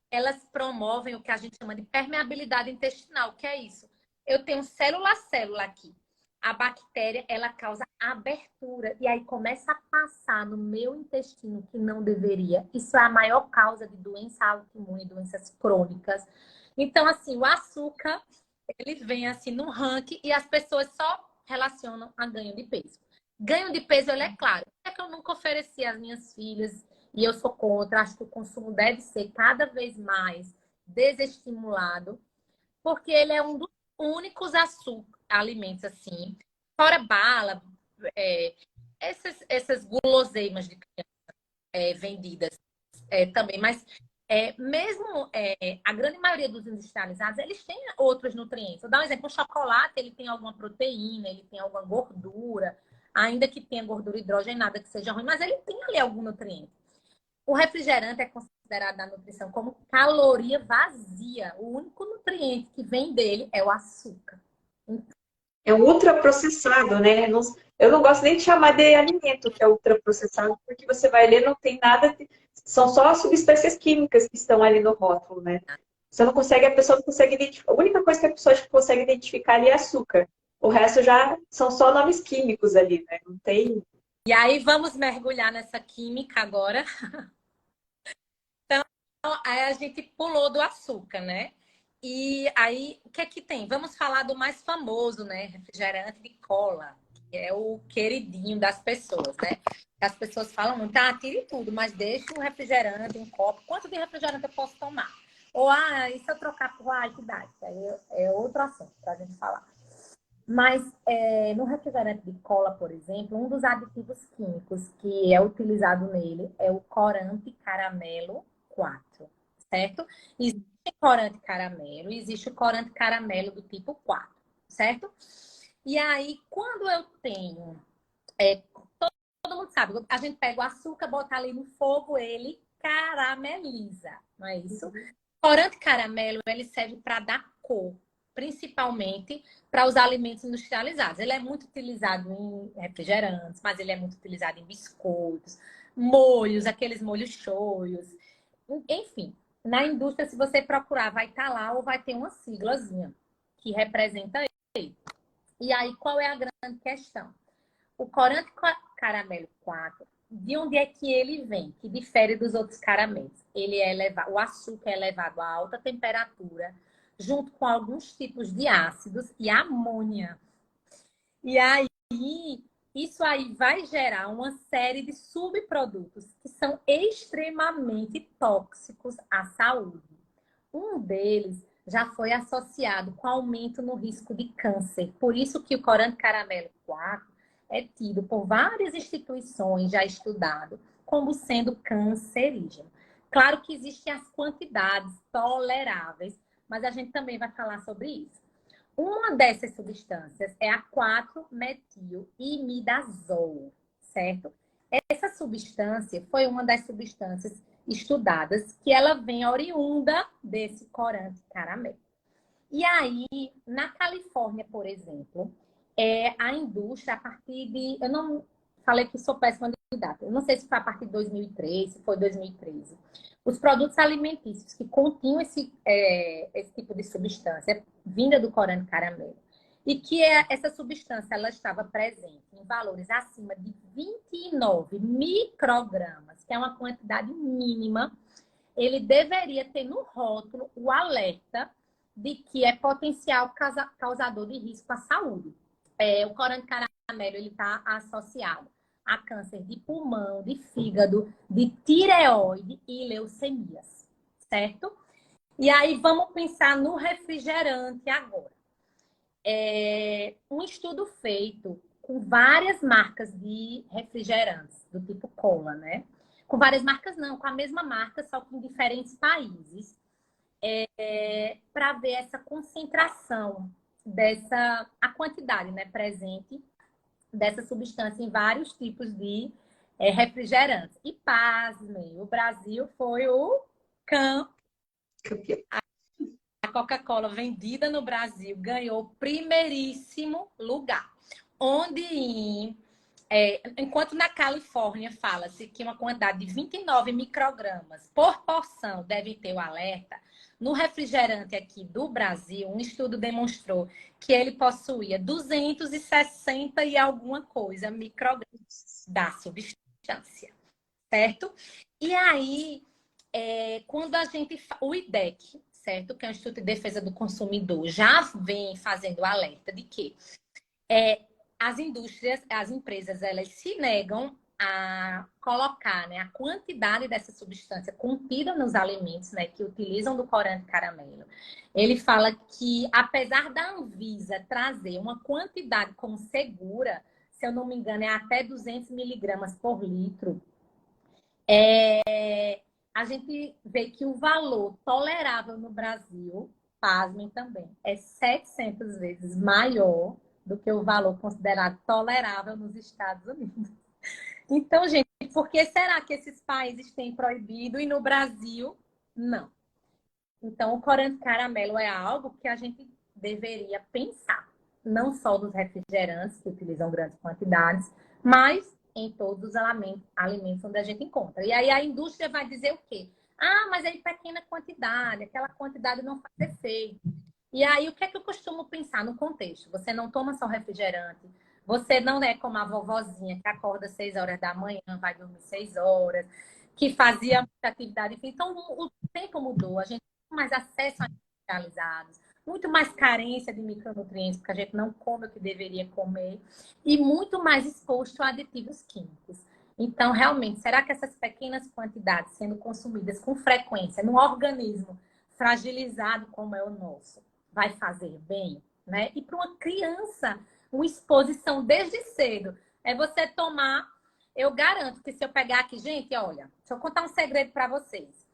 elas promovem o que a gente chama de permeabilidade intestinal. O que é isso? Eu tenho célula a célula aqui. A bactéria, ela causa abertura e aí começa a passar no meu intestino que não deveria. Isso é a maior causa de doença autoimune, doenças crônicas. Então, assim, o açúcar, ele vem assim no ranking e as pessoas só relacionam a ganho de peso. Ganho de peso, ele é claro. É que eu nunca ofereci às minhas filhas e eu sou contra. Acho que o consumo deve ser cada vez mais desestimulado, porque ele é um dos únicos alimentos assim, fora bala, é, essas guloseimas de vendidas também, mas mesmo a grande maioria dos industrializados, eles têm outros nutrientes. Vou dar um exemplo, o chocolate, ele tem alguma proteína, ele tem alguma gordura, ainda que tenha gordura hidrogenada que seja ruim, mas ele tem ali algum nutriente. O refrigerante é considerado na nutrição como caloria vazia. O único nutriente que vem dele é o açúcar. É ultraprocessado, né? Eu não gosto nem de chamar de alimento que é ultraprocessado, porque você vai ler, não tem nada, são só as substâncias químicas que estão ali no rótulo, né? Você não consegue, a pessoa não consegue identificar. A única coisa que a pessoa consegue identificar ali é açúcar. O resto já são só nomes químicos ali, né? Não tem. E aí vamos mergulhar nessa química agora. Então, aí a gente pulou do açúcar, né? E aí, o que é que tem? Vamos falar do mais famoso, né? Refrigerante de cola, que é o queridinho das pessoas, né? As pessoas falam muito, tire tudo, mas deixa um refrigerante, um copo. Quanto de refrigerante eu posso tomar? Ou, e se eu trocar por que aí é outro assunto para a gente falar. Mas no refrigerante de cola, por exemplo, um dos aditivos químicos que é utilizado nele é o corante caramelo 4, certo? Existe corante caramelo, existe o corante caramelo do tipo 4, certo? E aí, quando eu tenho... todo mundo sabe, a gente pega o açúcar, bota ali no fogo, ele carameliza, não é isso? Corante caramelo, ele serve para dar cor, principalmente para os alimentos industrializados. Ele é muito utilizado em refrigerantes, mas ele é muito utilizado em biscoitos, molhos, aqueles molhos shoyos. Enfim, na indústria, se você procurar, vai estar lá ou vai ter uma siglazinha que representa ele. E aí, qual é a grande questão? O corante caramelo 4, de onde é que ele vem? Que difere dos outros caramelos. Ele é o açúcar é levado a alta temperatura, junto com alguns tipos de ácidos e amônia. E aí, isso aí vai gerar uma série de subprodutos que são extremamente tóxicos à saúde. Um deles já foi associado com aumento no risco de câncer. Por isso que o corante caramelo 4 é tido por várias instituições já estudado como sendo cancerígeno. Claro que existem as quantidades toleráveis, mas a gente também vai falar sobre isso. Uma dessas substâncias é a 4-metil-imidazol, certo? Essa substância foi uma das substâncias estudadas que ela vem oriunda desse corante caramelo. E aí, na Califórnia, por exemplo, a indústria, a partir de... Eu não falei que sou péssima de data. Eu não sei se foi a partir de 2003, se foi 2013. Os produtos alimentícios que continham esse tipo de substância vinda do corante caramelo e que essa substância ela estava presente em valores acima de 29 microgramas, que é uma quantidade mínima, ele deveria ter no rótulo o alerta de que é potencial causador de risco à saúde. O corante caramelo está associado a câncer de pulmão, de fígado, de tireoide e leucemias, certo? E aí vamos pensar no refrigerante agora. Um estudo feito com várias marcas de refrigerantes, do tipo cola, né? com várias marcas não, com a mesma marca, só que em diferentes países, para ver essa concentração a quantidade, né, presente dessa substância em vários tipos de refrigerantes. E pasmem, o Brasil foi o campeão. A Coca-Cola vendida no Brasil ganhou o primeiríssimo lugar. Enquanto na Califórnia fala-se que uma quantidade de 29 microgramas por porção deve ter o alerta, no refrigerante aqui do Brasil, um estudo demonstrou que ele possuía 260 e alguma coisa microgramas da substância, certo? E aí, quando a gente... O IDEC, certo? Que é o Instituto de Defesa do Consumidor, já vem fazendo alerta de que as indústrias, as empresas, elas se negam a colocar, né, a quantidade dessa substância contida nos alimentos, né, que utilizam do corante caramelo. Ele fala que, apesar da Anvisa trazer uma quantidade como segura, se eu não me engano, é até 200 miligramas por litro, a gente vê que o valor tolerável no Brasil, pasmem também, é 700 vezes maior do que o valor considerado tolerável nos Estados Unidos. Então, gente, por que será que esses países têm proibido e no Brasil não? Então, o corante caramelo é algo que a gente deveria pensar, não só dos refrigerantes que utilizam grandes quantidades, mas em todos os alimentos onde a gente encontra. E aí a indústria vai dizer o quê? Ah, mas é em pequena quantidade, aquela quantidade não faz efeito. E aí, o que é que eu costumo pensar no contexto? Você não toma só refrigerante, você não é como a vovozinha que acorda 6 horas da manhã, vai dormir 6 horas, que fazia muita atividade. Enfim. Então, o tempo mudou, a gente tem mais acesso a industrializados, muito mais carência de micronutrientes, porque a gente não come o que deveria comer, e muito mais exposto a aditivos químicos. Então, realmente, será que essas pequenas quantidades sendo consumidas com frequência num organismo fragilizado como é o nosso, vai fazer bem, né? E para uma criança, uma exposição desde cedo é você tomar. Eu garanto que se eu pegar aqui, gente, olha, deixa eu contar um segredo para vocês.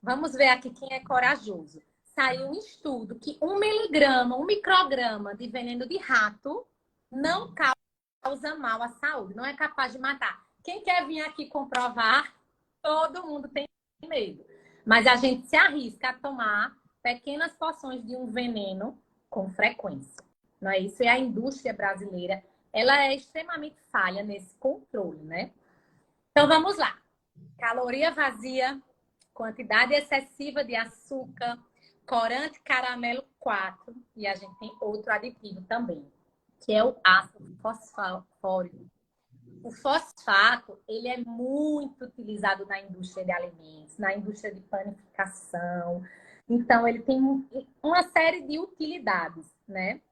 Vamos ver aqui quem é corajoso. Saiu um estudo que 1 miligrama, 1 micrograma de veneno de rato não causa mal à saúde, não é capaz de matar. Quem quer vir aqui comprovar? Todo mundo tem medo. Mas a gente se arrisca a tomar pequenas porções de um veneno com frequência. Não é isso? E a indústria brasileira, ela é extremamente falha nesse controle, né? Então, vamos lá. Caloria vazia, quantidade excessiva de açúcar, corante caramelo 4, e a gente tem outro aditivo também, que é o ácido fosfórico. O fosfato, ele é muito utilizado na indústria de alimentos, na indústria de panificação. Então, ele tem uma série de utilidades, né,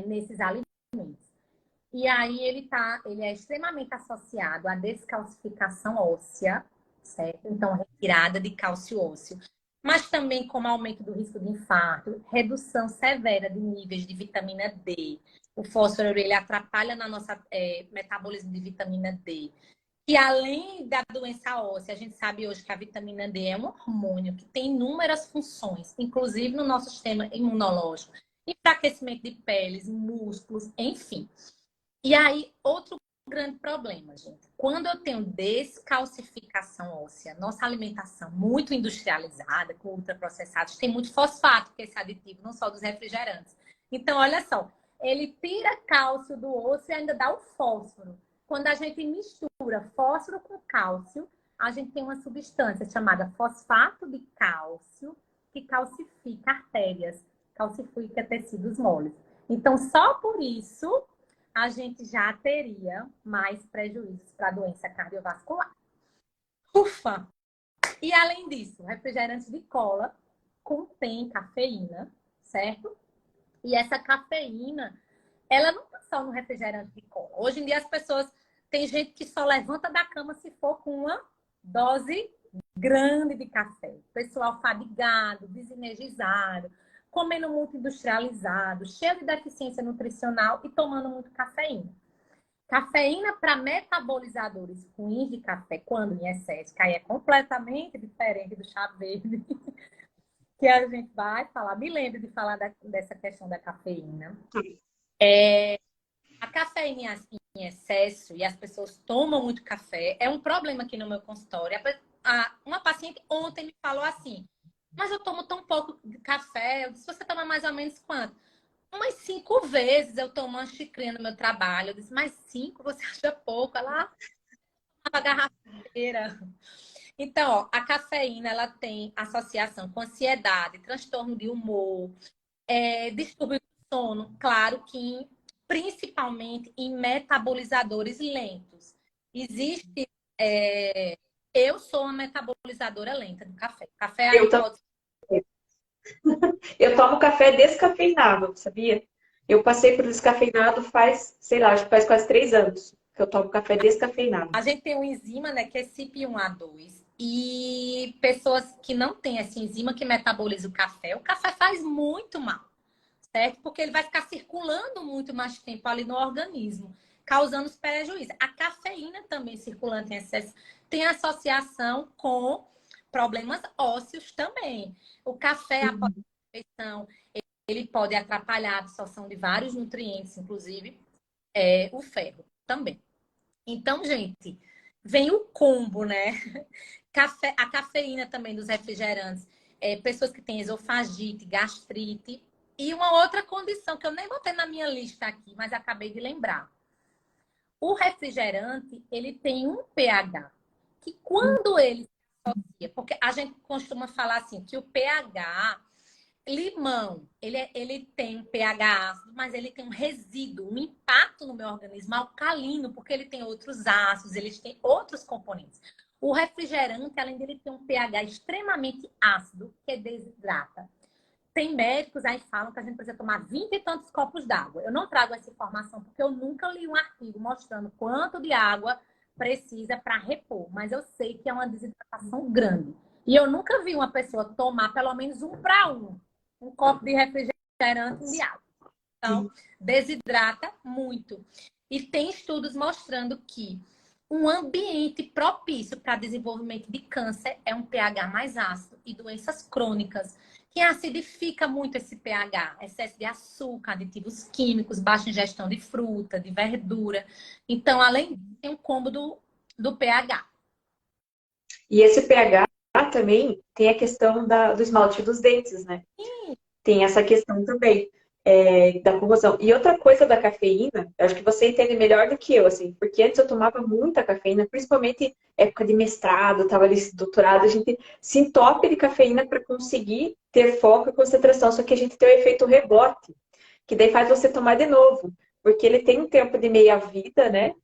nesses alimentos. E aí, ele é extremamente associado à descalcificação óssea, certo? Então, retirada de cálcio ósseo. Mas também como aumento do risco de infarto, redução severa de níveis de vitamina D. O fósforo, ele atrapalha na nossa metabolismo de vitamina D. E além da doença óssea, a gente sabe hoje que a vitamina D é um hormônio que tem inúmeras funções, inclusive no nosso sistema imunológico, enfraquecimento de peles, músculos, enfim. E aí, outro grande problema, gente. Quando eu tenho descalcificação óssea, nossa alimentação muito industrializada, com ultraprocessados, tem muito fosfato, que é esse aditivo, não só dos refrigerantes. Então, olha só, ele tira cálcio do osso e ainda dá o fósforo. Quando a gente mistura fósforo com cálcio, a gente tem uma substância chamada fosfato de cálcio, que calcifica artérias, calcifica tecidos moles. Então, só por isso a gente já teria mais prejuízos para a doença cardiovascular. Ufa! E além disso, refrigerantes de cola contém cafeína, certo? E essa cafeína, ela não está só no refrigerante de cola. Hoje em dia as pessoas, tem gente que só levanta da cama se for com uma dose grande de café. Pessoal fadigado, desenergizado, comendo muito industrializado, cheio de deficiência nutricional e tomando muito cafeína. Cafeína para metabolizadores ruins de café, quando em excesso, que aí é completamente diferente do chá verde, que a gente vai falar. Me lembro de falar dessa questão da cafeína. A cafeína assim, em excesso, e as pessoas tomam muito café, é um problema aqui no meu consultório. Uma paciente ontem me falou assim, mas eu tomo tão pouco de café. Eu disse, você toma mais ou menos quanto? Umas 5 vezes eu tomo uma xicrinha no meu trabalho. Eu disse, mas 5 você acha pouco? Ela uma garrafeira. Então, ó, a cafeína ela tem associação com ansiedade, transtorno de humor, distúrbio do sono, claro que principalmente em metabolizadores lentos. Existe. Eu sou uma metabolizadora lenta do café. Café Eu aí também. pode. Eu tomo café descafeinado, sabia? Eu passei por descafeinado faz, sei lá, acho que faz quase 3 anos que eu tomo café descafeinado. A gente tem uma enzima, né, que é CYP1A2. E pessoas que não têm essa enzima que metaboliza o café faz muito mal, certo? Porque ele vai ficar circulando muito mais tempo ali no organismo, causando os prejuízos. A cafeína também circulante em excesso tem associação com problemas ósseos também. O café, após Uhum. a refeição, ele pode atrapalhar a absorção de vários nutrientes, inclusive o ferro também. Então, gente, vem o combo, né? A cafeína também dos refrigerantes. Pessoas que têm esofagite, gastrite. E uma outra condição que eu nem botei na minha lista aqui, mas acabei de lembrar. O refrigerante, ele tem um pH que quando ele se associa, porque a gente costuma falar assim, que o pH limão, ele tem um pH ácido, mas ele tem um resíduo, um impacto no meu organismo alcalino, porque ele tem outros ácidos, ele tem outros componentes. O refrigerante, além dele ter um pH extremamente ácido, que desidrata. Tem médicos aí que falam que a gente precisa tomar 20 e tantos copos d'água. Eu não trago essa informação porque eu nunca li um artigo mostrando quanto de água precisa para repor, mas eu sei que é uma desidratação grande. E eu nunca vi uma pessoa tomar pelo menos 1 para 1 um copo de refrigerante de água. Então, desidrata muito. E tem estudos mostrando que um ambiente propício para desenvolvimento de câncer é um pH mais ácido e doenças crônicas, que acidifica muito esse pH, excesso de açúcar, aditivos químicos, baixa ingestão de fruta, de verdura. Então, além disso, tem um combo do pH. E esse pH também tem a questão do esmalte dos dentes, né? Tem essa questão também da corrosão. E outra coisa da cafeína, eu acho que você entende melhor do que eu, assim, porque antes eu tomava muita cafeína, principalmente época de mestrado, estava ali doutorado, a gente se entope de cafeína para conseguir ter foco e concentração, só que a gente tem o efeito rebote, que daí faz você tomar de novo, porque ele tem um tempo de meia-vida, né,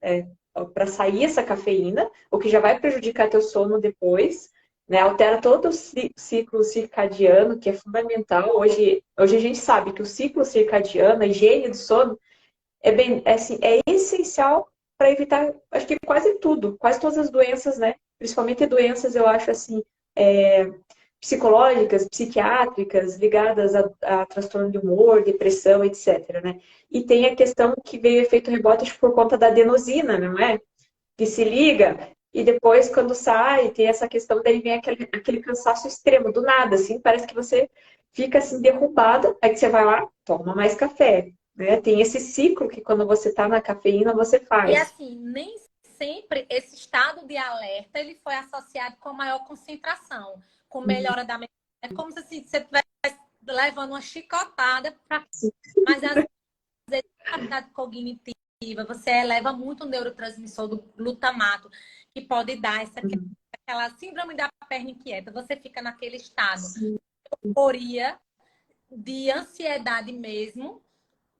para sair essa cafeína, o que já vai prejudicar teu sono depois, né, altera todo o ciclo circadiano, que é fundamental. Hoje a gente sabe que o ciclo circadiano, a higiene do sono, assim, é essencial para evitar, acho que quase tudo, quase todas as doenças, né? Principalmente doenças, eu acho assim, psicológicas, psiquiátricas, ligadas a transtorno de humor, depressão, etc, né? E tem a questão que veio efeito rebote por conta da adenosina, não é? Que se liga e depois, quando sai, tem essa questão, daí vem aquele cansaço extremo, do nada, assim, parece que você fica assim derrubada, aí que você vai lá, toma mais café, né? Tem esse ciclo que quando você tá na cafeína, você E faz. assim, nem sempre esse estado de alerta ele foi associado com maior concentração, com Uhum. melhora da memória. É como se assim, você estivesse levando uma chicotada, mas às vezes a capacidade cognitiva, você eleva muito o neurotransmissor do glutamato, que pode dar Uhum. aquela síndrome da perna inquieta. Você fica naquele estado de Sim. euforia, de ansiedade mesmo,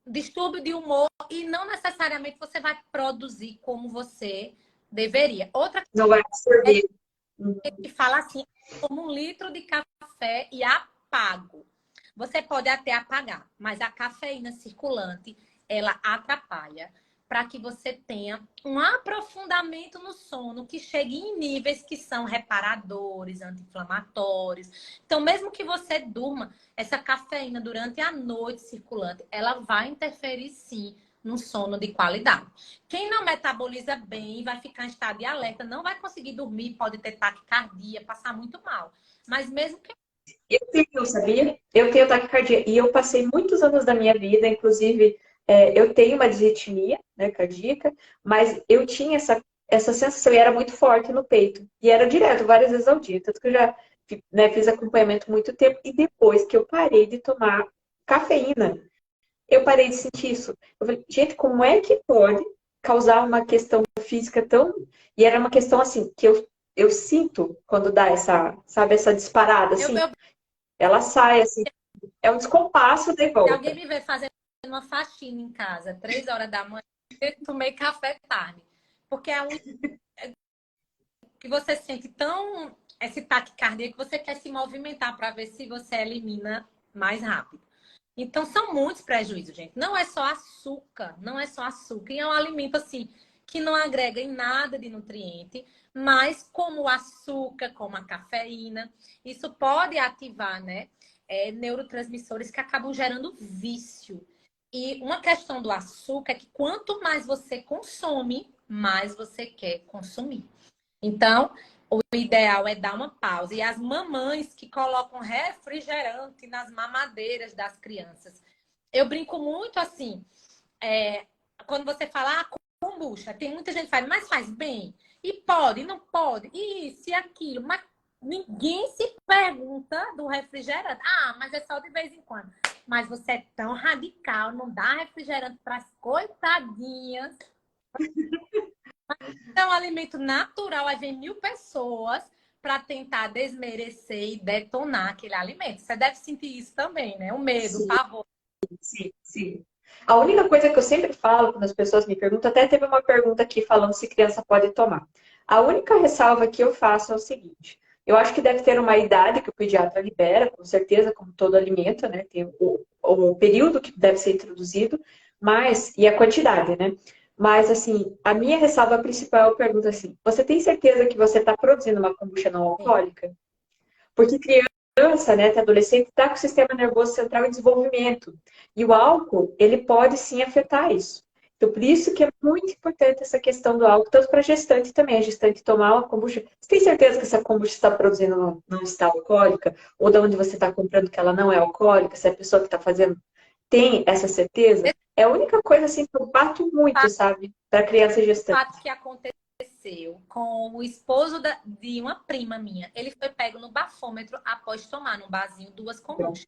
distúrbio de humor, e não necessariamente você vai produzir como você deveria. Outra Não vai é absorver. Uhum. que fala assim, como 1 litro de café e apago. Você pode até apagar, mas a cafeína circulante, ela atrapalha para que você tenha um aprofundamento no sono que chegue em níveis que são reparadores, anti-inflamatórios. Então, mesmo que você durma, essa cafeína durante a noite circulante, ela vai interferir sim num sono de qualidade. Quem não metaboliza bem vai ficar em estado de alerta, não vai conseguir dormir, pode ter taquicardia, passar muito mal. Mas mesmo que Eu tenho, sabia? Eu tenho taquicardia. E eu passei muitos anos da minha vida, inclusive, eu tenho uma disritmia, né, cardíaca, mas eu tinha essa sensação e era muito forte no peito. E era direto, várias vezes ao dia. Tanto que eu já, né, fiz acompanhamento muito tempo. E depois que eu parei de tomar cafeína, eu parei de sentir isso. Eu falei, gente, como é que pode causar uma questão física tão. E era uma questão assim, que eu sinto quando dá essa, sabe, essa disparada, eu, assim. eu Ela sai, assim, é um descompasso de se alguém volta. me ver fazendo uma faxina em casa, 3 horas da manhã, eu tomei café tarde. Porque é um que você sente tão esse taquicardia que você quer se movimentar para ver se você elimina mais rápido. Então, são muitos prejuízos, gente. Não é só açúcar, não é só açúcar. E é um alimento, assim, que não agrega em nada de nutriente, mas como o açúcar, como a cafeína, isso pode ativar, né, neurotransmissores que acabam gerando vício. E uma questão do açúcar é que quanto mais você consome, mais você quer consumir. Então, o ideal é dar uma pausa. E as mamães que colocam refrigerante nas mamadeiras das crianças. Eu brinco muito assim, quando você fala kombucha, tem muita gente que fala, mas faz bem. E pode, não pode, isso e aquilo. Mas ninguém se pergunta do refrigerante. Ah, mas é só de vez em quando. Mas você é tão radical, não dá refrigerante para as coitadinhas. É um alimento natural, aí vem 1.000 pessoas para tentar desmerecer e detonar aquele alimento. Você deve sentir isso também, né? O medo, o Sim, pavor. sim, sim. A única coisa que eu sempre falo quando as pessoas me perguntam, até teve uma pergunta aqui falando se criança pode tomar. A única ressalva que eu faço é o seguinte: eu acho que deve ter uma idade que o pediatra libera, com certeza, como todo alimento, né? Tem o período que deve ser introduzido, mas, e a quantidade, né? Mas, assim, a minha ressalva principal, eu pergunto assim: você tem certeza que você está produzindo uma kombucha não Sim. alcoólica? Porque criança, né, até adolescente, está com o sistema nervoso central em desenvolvimento. E o álcool, ele pode sim afetar isso. Então, por isso que é muito importante essa questão do álcool, tanto para a gestante também. A gestante tomar uma kombucha. Você tem certeza que essa kombucha está produzindo não está alcoólica? Ou de onde você está comprando que ela não é alcoólica? Se a pessoa que está fazendo tem essa certeza? É a única coisa assim que eu bato muito, sabe? Para criança e gestante. Fato que aconteceu com o esposo de uma prima minha. Ele foi pego no bafômetro após tomar num barzinho 2 kombuchas.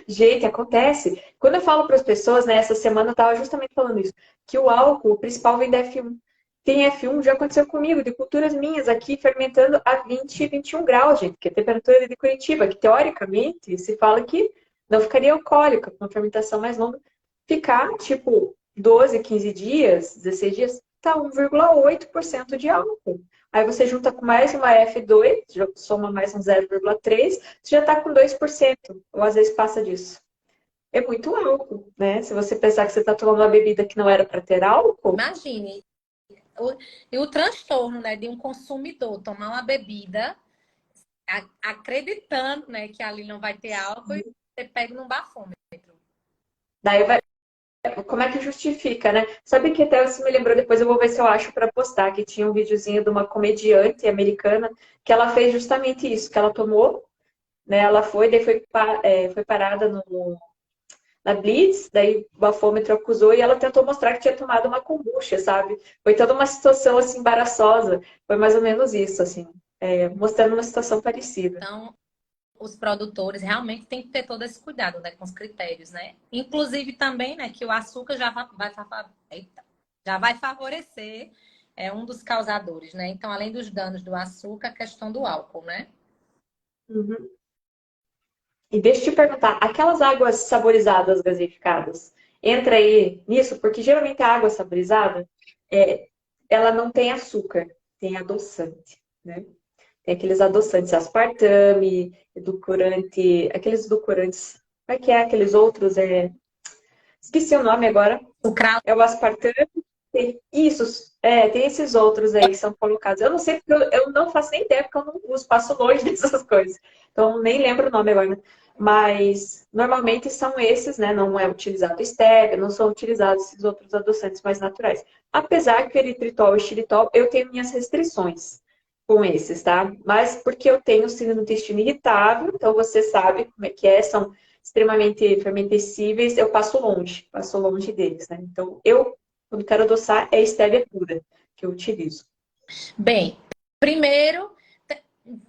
Gente, acontece. Quando eu falo para as pessoas, né, essa semana eu estava justamente falando isso, que o álcool, o principal vem da F1. Tem F1, já aconteceu comigo, de culturas minhas aqui, fermentando a 20, 21 graus, gente, que é a temperatura de Curitiba, que teoricamente se fala que não ficaria alcoólica, com uma fermentação mais longa. Ficar, tipo, 12, 15 dias, 16 dias, tá 1,8% de álcool. Aí você junta com mais uma F2, soma mais um 0,3, você já está com 2%, ou às vezes passa disso. É muito álcool, né? Se você pensar que você está tomando uma bebida que não era para ter álcool, Imagine. E o transtorno, né, de um consumidor tomar uma bebida acreditando, né, que ali não vai ter álcool e você pega num bafômetro. daí vai. Como é que justifica, né? Sabe que até você me lembrou, depois eu vou ver se eu acho para postar, que tinha um videozinho de uma comediante americana que ela fez justamente isso, que ela tomou, né? Ela foi, daí foi parada na Blitz, daí o bafômetro acusou e ela tentou mostrar que tinha tomado uma kombucha, sabe? Foi toda uma situação assim embaraçosa. Foi mais ou menos isso, assim, mostrando uma situação parecida. Então, os produtores realmente têm que ter todo esse cuidado, né, com os critérios, né? Inclusive também, né, que o açúcar já vai favorecer um dos causadores, né? Então, além dos danos do açúcar, a questão do álcool, né? Uhum. E deixa eu te perguntar, aquelas águas saborizadas gaseificadas, entra aí nisso? Porque geralmente a água saborizada, é, ela não tem açúcar, tem adoçante, né? Tem aqueles adoçantes, aspartame, edulcorante, aqueles edulcorantes, como é que é aqueles outros? Esqueci o nome agora. O cravo, É o aspartame. Isso, tem esses outros aí que são colocados. Eu não sei porque eu não faço nem ideia, porque eu não uso, passo longe dessas coisas. Então, nem lembro o nome agora, né? Mas normalmente são esses, né? Não é utilizado stevia, não são utilizados esses outros adoçantes mais naturais. Apesar que o eritritol e xilitol, eu tenho minhas restrições com esses, tá? Mas porque eu tenho síndrome do intestino irritável, então você sabe como é que é, são extremamente fermentescíveis, eu passo longe deles, né? Então, eu, quando quero adoçar, é stevia pura que eu utilizo. Bem, primeiro,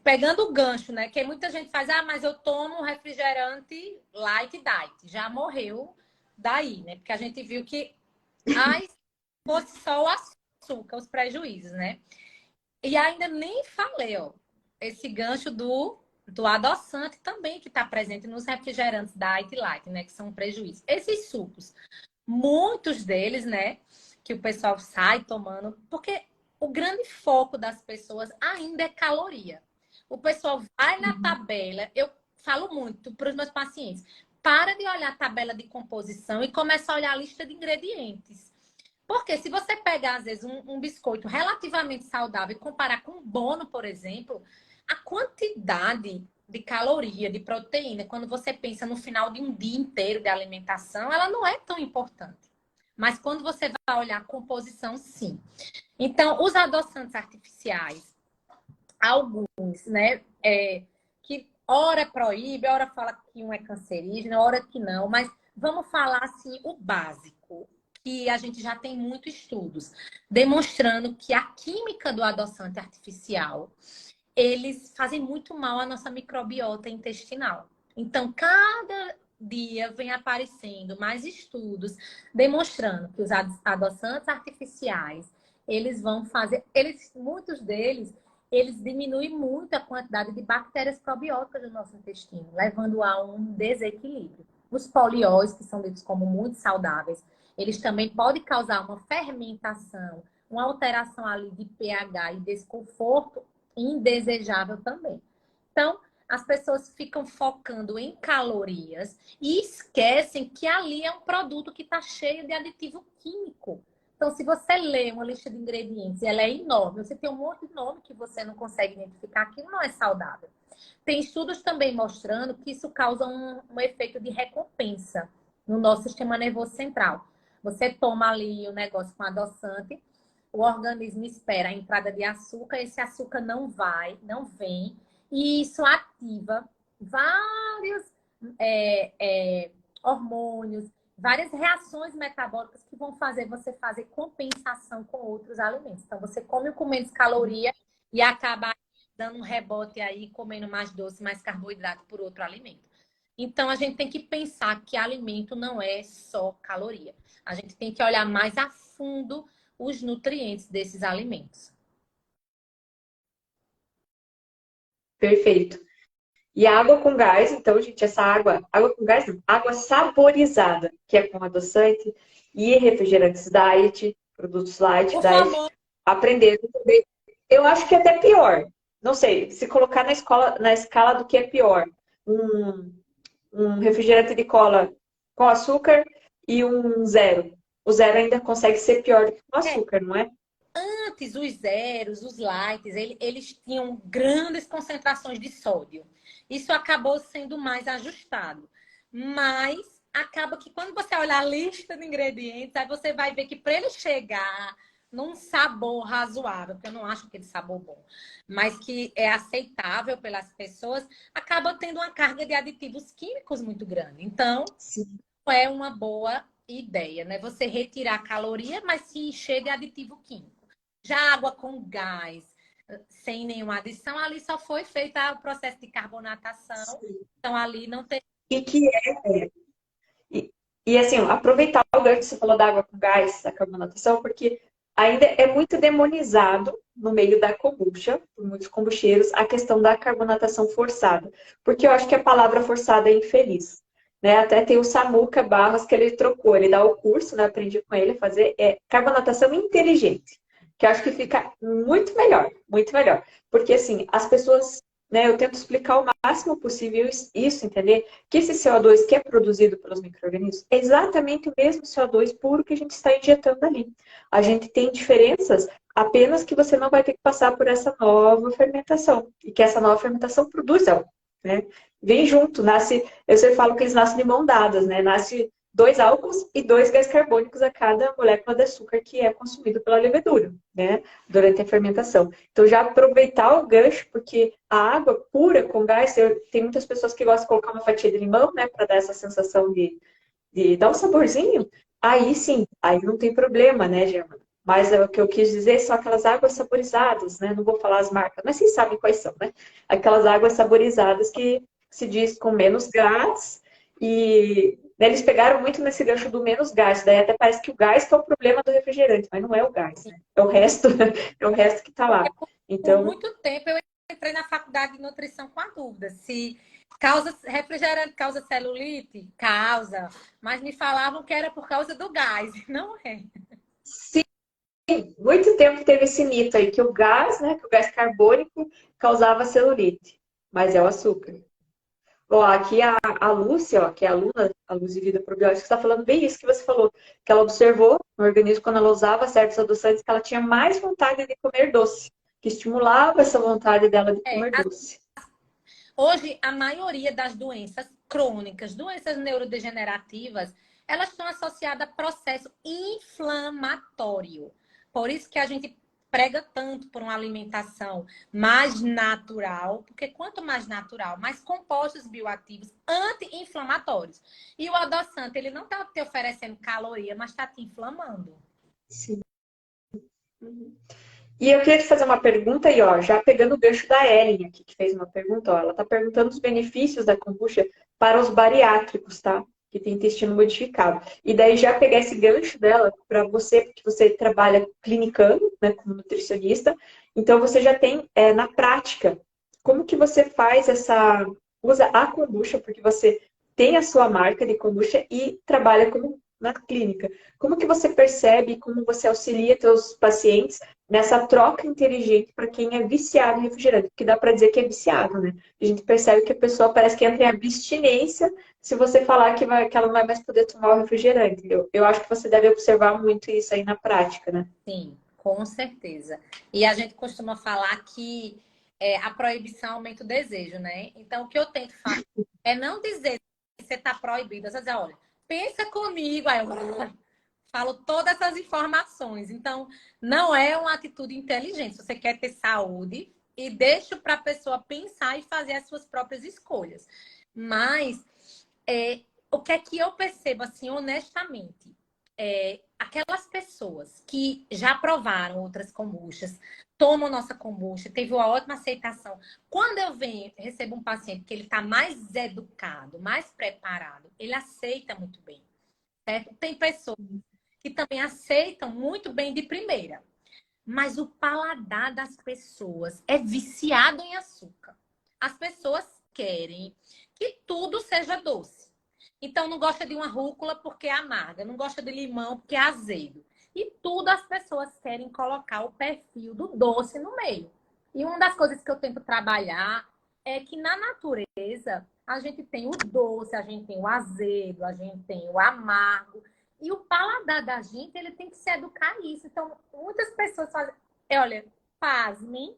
pegando o gancho, né? Que muita gente faz, mas eu tomo refrigerante light diet. Já morreu daí, né? Porque a gente viu que ai, fosse só o açúcar, os prejuízos, né? E ainda nem falei, ó, esse gancho do adoçante também que está presente nos refrigerantes diet e light, né? Que são um prejuízo. Esses sucos, muitos deles, né? Que o pessoal sai tomando, porque o grande foco das pessoas ainda é caloria. O pessoal vai na tabela, eu falo muito para os meus pacientes, para de olhar a tabela de composição e começa a olhar a lista de ingredientes. Porque se você pegar, às vezes, um biscoito relativamente saudável e comparar com um bono, por exemplo, a quantidade de caloria, de proteína, quando você pensa no final de um dia inteiro de alimentação, ela não é tão importante. Mas quando você vai olhar a composição, sim. Então, os adoçantes artificiais, alguns, né, que ora proíbe, ora fala que um é cancerígeno, ora que não, mas vamos falar assim o básico, que a gente já tem muitos estudos demonstrando que a química do adoçante artificial, eles fazem muito mal à nossa microbiota intestinal. Então, cada dia vem aparecendo mais estudos demonstrando que os adoçantes artificiais, eles vão fazer, muitos deles eles diminuem muito a quantidade de bactérias probióticas do nosso intestino, levando a um desequilíbrio. Os polióis, que são ditos como muito saudáveis, eles também podem causar uma fermentação, uma alteração ali de pH e desconforto indesejável também. Então, as pessoas ficam focando em calorias e esquecem que ali é um produto que está cheio de aditivo químico. Então, se você lê uma lista de ingredientes e ela é enorme, você tem um monte de nome que você não consegue identificar, aquilo não é saudável. Tem estudos também mostrando que isso causa um efeito de recompensa no nosso sistema nervoso central. Você toma ali o negócio com adoçante, o organismo espera a entrada de açúcar, esse açúcar não vai, não vem, e isso ativa vários hormônios, várias reações metabólicas que vão fazer você fazer compensação com outros alimentos. Então, você come com menos caloria e acaba dando um rebote aí, comendo mais doce, mais carboidrato por outro alimento. Então, a gente tem que pensar que alimento não é só caloria. A gente tem que olhar mais a fundo os nutrientes desses alimentos. Perfeito. E a água com gás, então, gente, essa água com gás não, água saborizada, que é com adoçante, e refrigerantes diet, produtos light, Por diet, favor. aprendendo também. Eu acho que é até pior. Não sei, se colocar na escala do que é pior. Um, um refrigerante de cola com açúcar e um zero. O zero ainda consegue ser pior do que o açúcar, não é? Antes, os zeros, os lights, eles tinham grandes concentrações de sódio. Isso acabou sendo mais ajustado. Mas acaba que quando você olhar a lista de ingredientes, aí você vai ver que para ele chegar num sabor razoável, porque eu não acho aquele sabor bom, mas que é aceitável pelas pessoas, acaba tendo uma carga de aditivos químicos muito grande. Então, Sim. é uma boa ideia, né? Você retirar a caloria, mas se encher de aditivo químico. Já água com gás, sem nenhuma adição, ali só foi feito o processo de carbonatação. Então, ali não tem. E que e, e assim, aproveitar o gancho que você falou da água com gás, da carbonatação, porque ainda é muito demonizado no meio da kombucha, por muitos kombucheiros, a questão da carbonatação forçada. Porque eu acho que a palavra forçada é infeliz. Né? Até tem o Samuca Barros que ele trocou, ele dá o curso, né? Aprendi com ele a fazer carbonatação inteligente, que eu acho que fica muito melhor, muito melhor. Porque assim, as pessoas, né, eu tento explicar o máximo possível isso, entender? Que esse CO2 que é produzido pelos micro-organismos é exatamente o mesmo CO2 puro que a gente está injetando ali. A gente tem diferenças apenas que você não vai ter que passar por essa nova fermentação. E que essa nova fermentação produz algo, né? vem junto, nasce, eu sempre falo que eles nascem de mão dadas, né? Nasce dois álcools e dois gás carbônicos a cada molécula de açúcar que é consumido pela levedura, né? Durante a fermentação. Então, já aproveitar o gancho, porque a água pura com gás, tem muitas pessoas que gostam de colocar uma fatia de limão, né? Para dar essa sensação de dar um saborzinho. Aí sim, aí não tem problema, né, Germana? Mas o que eu quis dizer são aquelas águas saborizadas, né? Não vou falar as marcas, mas vocês sabem quais são, né? Aquelas águas saborizadas que se diz com menos gás e né, eles pegaram muito nesse gancho do menos gás, daí até parece que o gás que é o problema do refrigerante, mas não é o gás, né? É o resto, é o resto que está lá. Por Então, muito tempo eu entrei na faculdade de nutrição com a dúvida se causa refrigerante causa celulite, causa, mas me falavam que era por causa do gás, não é? sim, muito tempo teve esse mito aí que o gás, né, que o gás carbônico causava celulite, mas é o açúcar. Ó, aqui a Lúcia, ó, que é aluna, a Luz de Vida Probiótica, está falando bem isso que você falou, que ela observou no organismo quando ela usava certos adoçantes que ela tinha mais vontade de comer doce, que estimulava essa vontade dela de É, comer doce. hoje, a maioria das doenças crônicas, doenças neurodegenerativas, elas estão associadas a processo inflamatório. Por isso que a gente prega tanto por uma alimentação mais natural, porque quanto mais natural, mais compostos bioativos anti-inflamatórios. E o adoçante, ele não está te oferecendo caloria, mas está te inflamando. Sim. E eu queria te fazer uma pergunta aí, ó, já pegando o gancho da Ellen aqui, que fez uma pergunta, ó, ela está perguntando os benefícios da kombucha para os bariátricos, tá? Que tem intestino modificado. E daí já pegar esse gancho dela para você, porque você trabalha clinicando, né, como nutricionista, então você já tem na prática como que você faz usa a kombucha, porque você tem a sua marca de kombucha e trabalha como na clínica. Como que você percebe, como você auxilia seus pacientes nessa troca inteligente para quem é viciado em refrigerante? Porque dá para dizer que é viciado, né? A gente percebe que a pessoa parece que entra em abstinência se você falar que ela não vai mais poder tomar o refrigerante. Eu acho que você deve observar muito isso aí na prática, né? Sim, com certeza. E a gente costuma falar que a proibição aumenta o desejo, né? Então, o que eu tento fazer é não dizer que você está proibido. Você dizer, olha, pensa comigo. Aí eu falo todas essas informações. Então, não é uma atitude inteligente. Você quer ter saúde e deixa para a pessoa pensar e fazer as suas próprias escolhas. Mas, o que é que eu percebo, assim, honestamente? Aquelas pessoas que já provaram outras kombuchas, tomam nossa kombucha, teve uma ótima aceitação. Quando eu recebo um paciente que ele está mais educado, mais preparado, ele aceita muito bem, certo? Tem pessoas que também aceitam muito bem de primeira, mas o paladar das pessoas é viciado em açúcar. As pessoas querem que tudo seja doce. Então, não gosta de uma rúcula porque é amarga, não gosta de limão porque é azedo. E tudo as pessoas querem colocar o perfil do doce no meio. E uma das coisas que eu tento trabalhar é que na natureza a gente tem o doce, a gente tem o azedo, a gente tem o amargo. E o paladar da gente, ele tem que se educar a isso. Então, muitas pessoas fazem... Olha, pasmem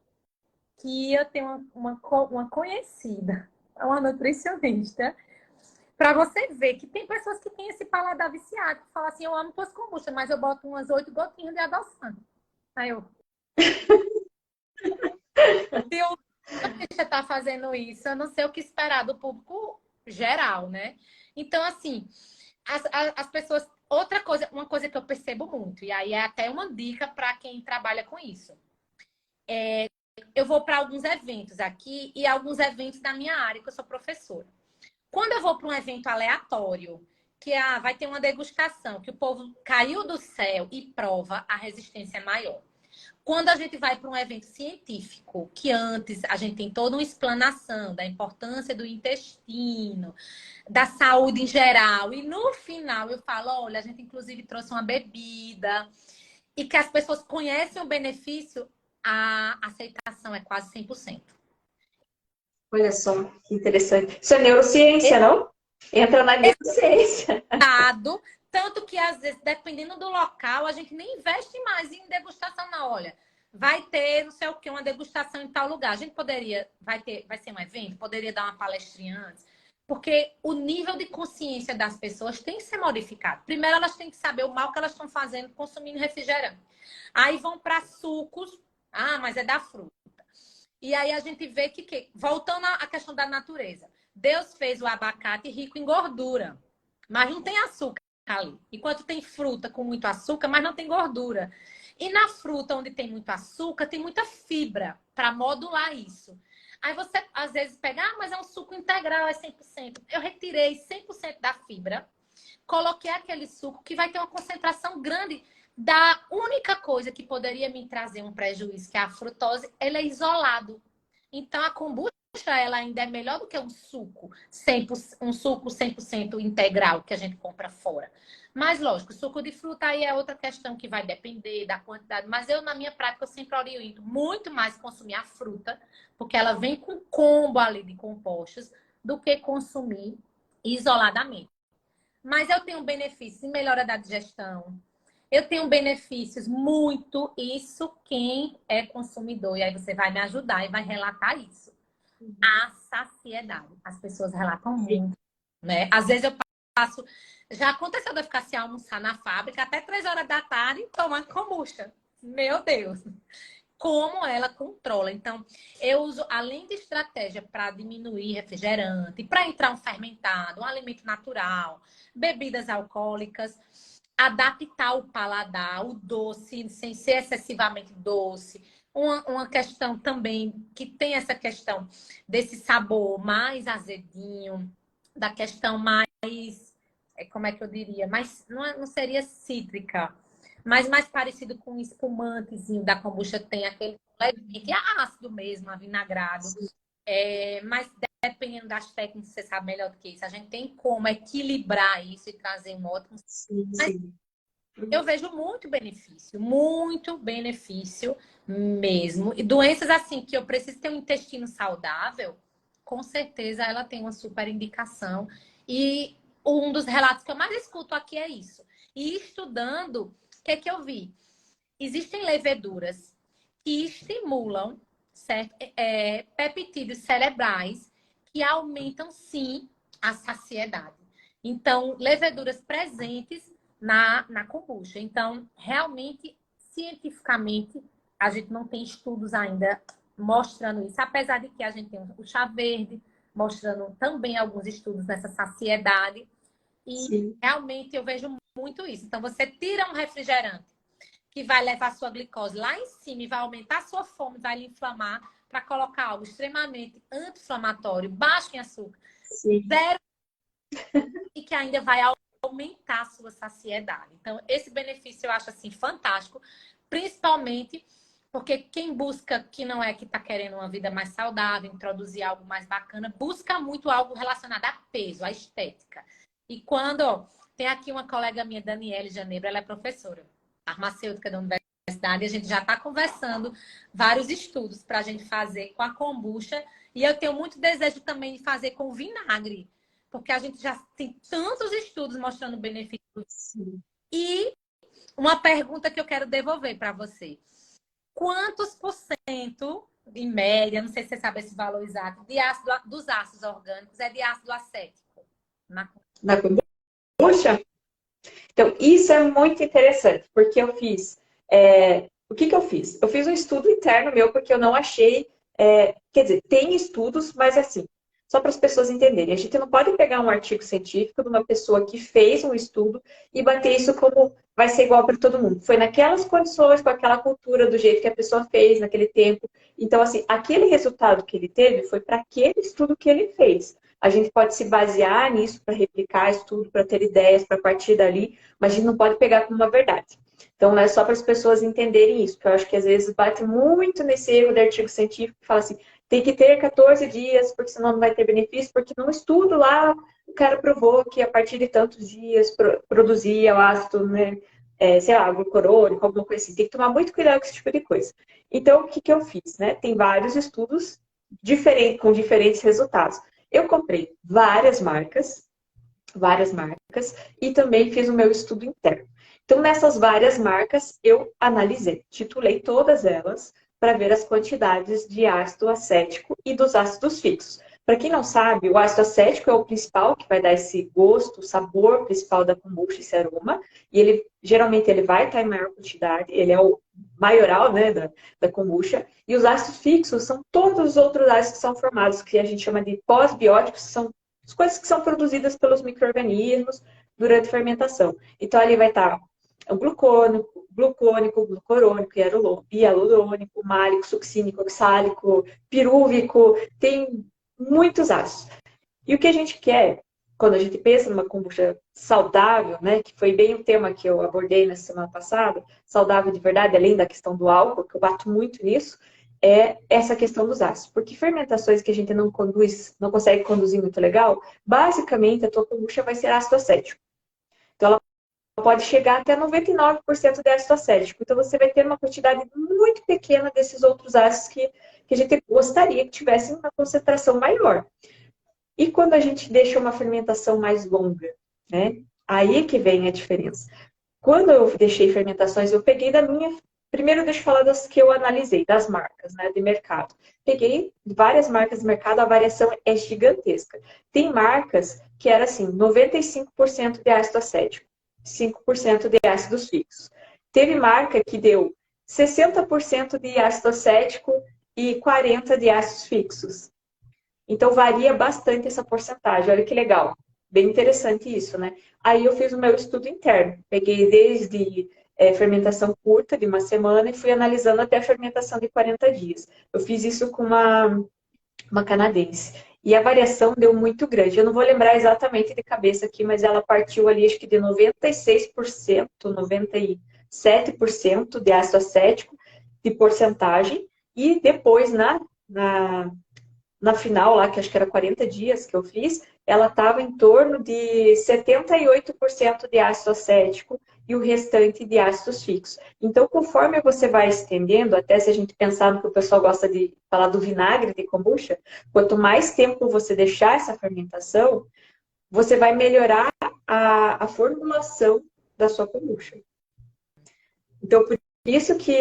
que eu tenho uma conhecida, uma nutricionista, para você ver que tem pessoas que têm esse paladar viciado, que falam assim, eu amo tuas kombuchas, mas eu boto umas 8 gotinhas de adoçante. Aí eu... Se o nutricionista está fazendo isso, eu não sei o que esperar do público geral, né? Então, assim, as pessoas... Outra coisa, uma coisa que eu percebo muito, e aí é até uma dica para quem trabalha com isso. Eu vou para alguns eventos aqui e alguns eventos da minha área, que eu sou professora. Quando eu vou para um evento aleatório, que vai ter uma degustação, que o povo caiu do céu e prova, a resistência é maior. Quando a gente vai para um evento científico, que antes a gente tem toda uma explanação da importância do intestino, da saúde em geral, e no final eu falo, olha, a gente inclusive trouxe uma bebida, e que as pessoas conhecem o benefício, a aceitação é quase 100%. Olha só, que interessante. Isso é neurociência, não? Entra na neurociência. Tanto que, às vezes, dependendo do local, a gente nem investe mais em degustação, não. Olha, vai ter, não sei o que, uma degustação em tal lugar. A gente poderia, vai ser um evento, poderia dar uma palestrinha antes. Porque o nível de consciência das pessoas tem que ser modificado. Primeiro, elas têm que saber o mal que elas estão fazendo consumindo refrigerante. Aí vão para sucos. Ah, mas é da fruta. E aí a gente vê que, voltando à questão da natureza, Deus fez o abacate rico em gordura, mas não tem açúcar ali. Enquanto tem fruta com muito açúcar, mas não tem gordura. E na fruta onde tem muito açúcar, tem muita fibra para modular isso. Aí você, às vezes, pega, mas é um suco integral, é 100%. Eu retirei 100% da fibra, coloquei aquele suco que vai ter uma concentração grande da única coisa que poderia me trazer um prejuízo, que é a frutose, ele é isolado. Então, a kombucha, ela ainda é melhor do que um suco 100%, um suco 100% integral que a gente compra fora. Mas, lógico, suco de fruta aí é outra questão que vai depender da quantidade. Mas eu, na minha prática, eu sempre oriento muito mais consumir a fruta, porque ela vem com combo ali de compostos, do que consumir isoladamente. Mas eu tenho benefícios em melhora da digestão. Eu tenho benefícios muito, isso quem é consumidor. E aí você vai me ajudar e vai relatar isso. A saciedade. As pessoas relatam muito, né? Às vezes eu passo... Já aconteceu de eu ficar sem almoçar na fábrica até 3 horas da tarde tomando kombucha. Meu Deus! Como ela controla. Então, eu uso, além de estratégia para diminuir refrigerante, para entrar um fermentado, um alimento natural, bebidas alcoólicas, adaptar o paladar, o doce, sem ser excessivamente doce. Uma questão também, que tem essa questão desse sabor mais azedinho, da questão mais, como é que eu diria? Não seria cítrica, mas mais parecido com um espumantezinho da kombucha, tem aquele levemente ácido mesmo, avinagrado. Mas dependendo das técnicas, você sabe melhor do que isso. A gente tem como equilibrar isso e trazer um ótimo... Sim, Mas sim. eu vejo muito benefício mesmo. E doenças assim, que eu preciso ter um intestino saudável, com certeza ela tem uma super indicação. E um dos relatos que eu mais escuto aqui é isso. E estudando, o que é que eu vi? Existem leveduras que estimulam, certo? Peptídeos cerebrais que aumentam, sim, a saciedade. Então, leveduras presentes na kombucha. Então, realmente, cientificamente, a gente não tem estudos ainda mostrando isso, apesar de que a gente tem o chá verde, mostrando também alguns estudos nessa saciedade. E Sim. realmente eu vejo muito isso. Então, você tira um refrigerante que vai levar sua glicose lá em cima e vai aumentar a sua fome, vai lhe inflamar, para colocar algo extremamente anti-inflamatório, baixo em açúcar, Sim. zero, e que ainda vai aumentar a sua saciedade. Então, esse benefício eu acho assim fantástico, principalmente porque quem busca, que não é que está querendo uma vida mais saudável, introduzir algo mais bacana, busca muito algo relacionado a peso, a estética. E quando tem aqui uma colega minha, Daniele Janeiro, ela é professora farmacêutica da universidade, a gente já está conversando vários estudos para a gente fazer com a kombucha. E eu tenho muito desejo também de fazer com vinagre, porque a gente já tem tantos estudos mostrando benefícios. Sim. E uma pergunta que eu quero devolver para você. Quantos por cento, em média, não sei se você sabe esse valor exato, dos ácidos orgânicos é de ácido acético? Na kombucha? Então, isso é muito interessante, porque eu fiz... o que eu fiz? Eu fiz um estudo interno meu, porque eu não achei... quer dizer, tem estudos, mas assim, só para as pessoas entenderem. A gente não pode pegar um artigo científico de uma pessoa que fez um estudo e bater isso como vai ser igual para todo mundo. Foi naquelas condições, com aquela cultura, do jeito que a pessoa fez naquele tempo. Então, assim, aquele resultado que ele teve foi para aquele estudo que ele fez. A gente pode se basear nisso para replicar estudo, para ter ideias, para partir dali, mas a gente não pode pegar como uma verdade. Então, é só para as pessoas entenderem isso, porque eu acho que às vezes bate muito nesse erro de artigo científico que fala assim, tem que ter 14 dias, porque senão não vai ter benefício, porque num estudo lá o cara provou que a partir de tantos dias produzia o ácido, né, sei lá, glucurônico, alguma coisa assim. Tem que tomar muito cuidado com esse tipo de coisa. Então, o que eu fiz, né? Tem vários estudos com diferentes resultados. Eu comprei várias marcas, e também fiz o meu estudo interno. Então, nessas várias marcas, eu analisei, titulei todas elas para ver as quantidades de ácido acético e dos ácidos fixos. Para quem não sabe, o ácido acético é o principal, que vai dar esse gosto, o sabor principal da kombucha, esse aroma. E ele, geralmente, ele vai estar em maior quantidade, ele é o maioral, né, da kombucha. E os ácidos fixos são todos os outros ácidos que são formados, que a gente chama de pós-bióticos, são as coisas que são produzidas pelos micro-organismos durante a fermentação. Então, ali vai estar o glucônico, glucorônico, hialurônico, málico, succínico, oxálico, pirúvico, tem muitos ácidos. E o que a gente quer, quando a gente pensa numa kombucha saudável, né, que foi bem o tema que eu abordei na semana passada, saudável de verdade, além da questão do álcool, que eu bato muito nisso, é essa questão dos ácidos. Porque fermentações que a gente não conduz, não consegue conduzir muito legal, basicamente a tua kombucha vai ser ácido acético. Então ela pode chegar até 99% de ácido acético. Então, você vai ter uma quantidade muito pequena desses outros ácidos que a gente gostaria que tivessem uma concentração maior. E quando a gente deixa uma fermentação mais longa, né? Aí que vem a diferença. Quando eu deixei fermentações, eu peguei da minha... Primeiro, deixa eu falar das que eu analisei, das marcas, né, de mercado. Peguei várias marcas de mercado, a variação é gigantesca. Tem marcas que era assim, 95% de ácido acético. 5% de ácidos fixos. Teve marca que deu 60% de ácido acético e 40% de ácidos fixos. Então, varia bastante essa porcentagem. Olha que legal. Bem interessante isso, né? Aí eu fiz o meu estudo interno. Peguei desde fermentação curta, de uma semana, e fui analisando até a fermentação de 40 dias. Eu fiz isso com uma canadense. E a variação deu muito grande. Eu não vou lembrar exatamente de cabeça aqui, mas ela partiu ali, acho que de 96%, 97% de ácido acético de porcentagem. E depois, na final, lá, que acho que era 40 dias que eu fiz, ela estava em torno de 78% de ácido acético e o restante de ácidos fixos. Então, conforme você vai estendendo, até se a gente pensar no que o pessoal gosta de falar do vinagre de kombucha, quanto mais tempo você deixar essa fermentação, você vai melhorar a formulação da sua kombucha. Então, por isso que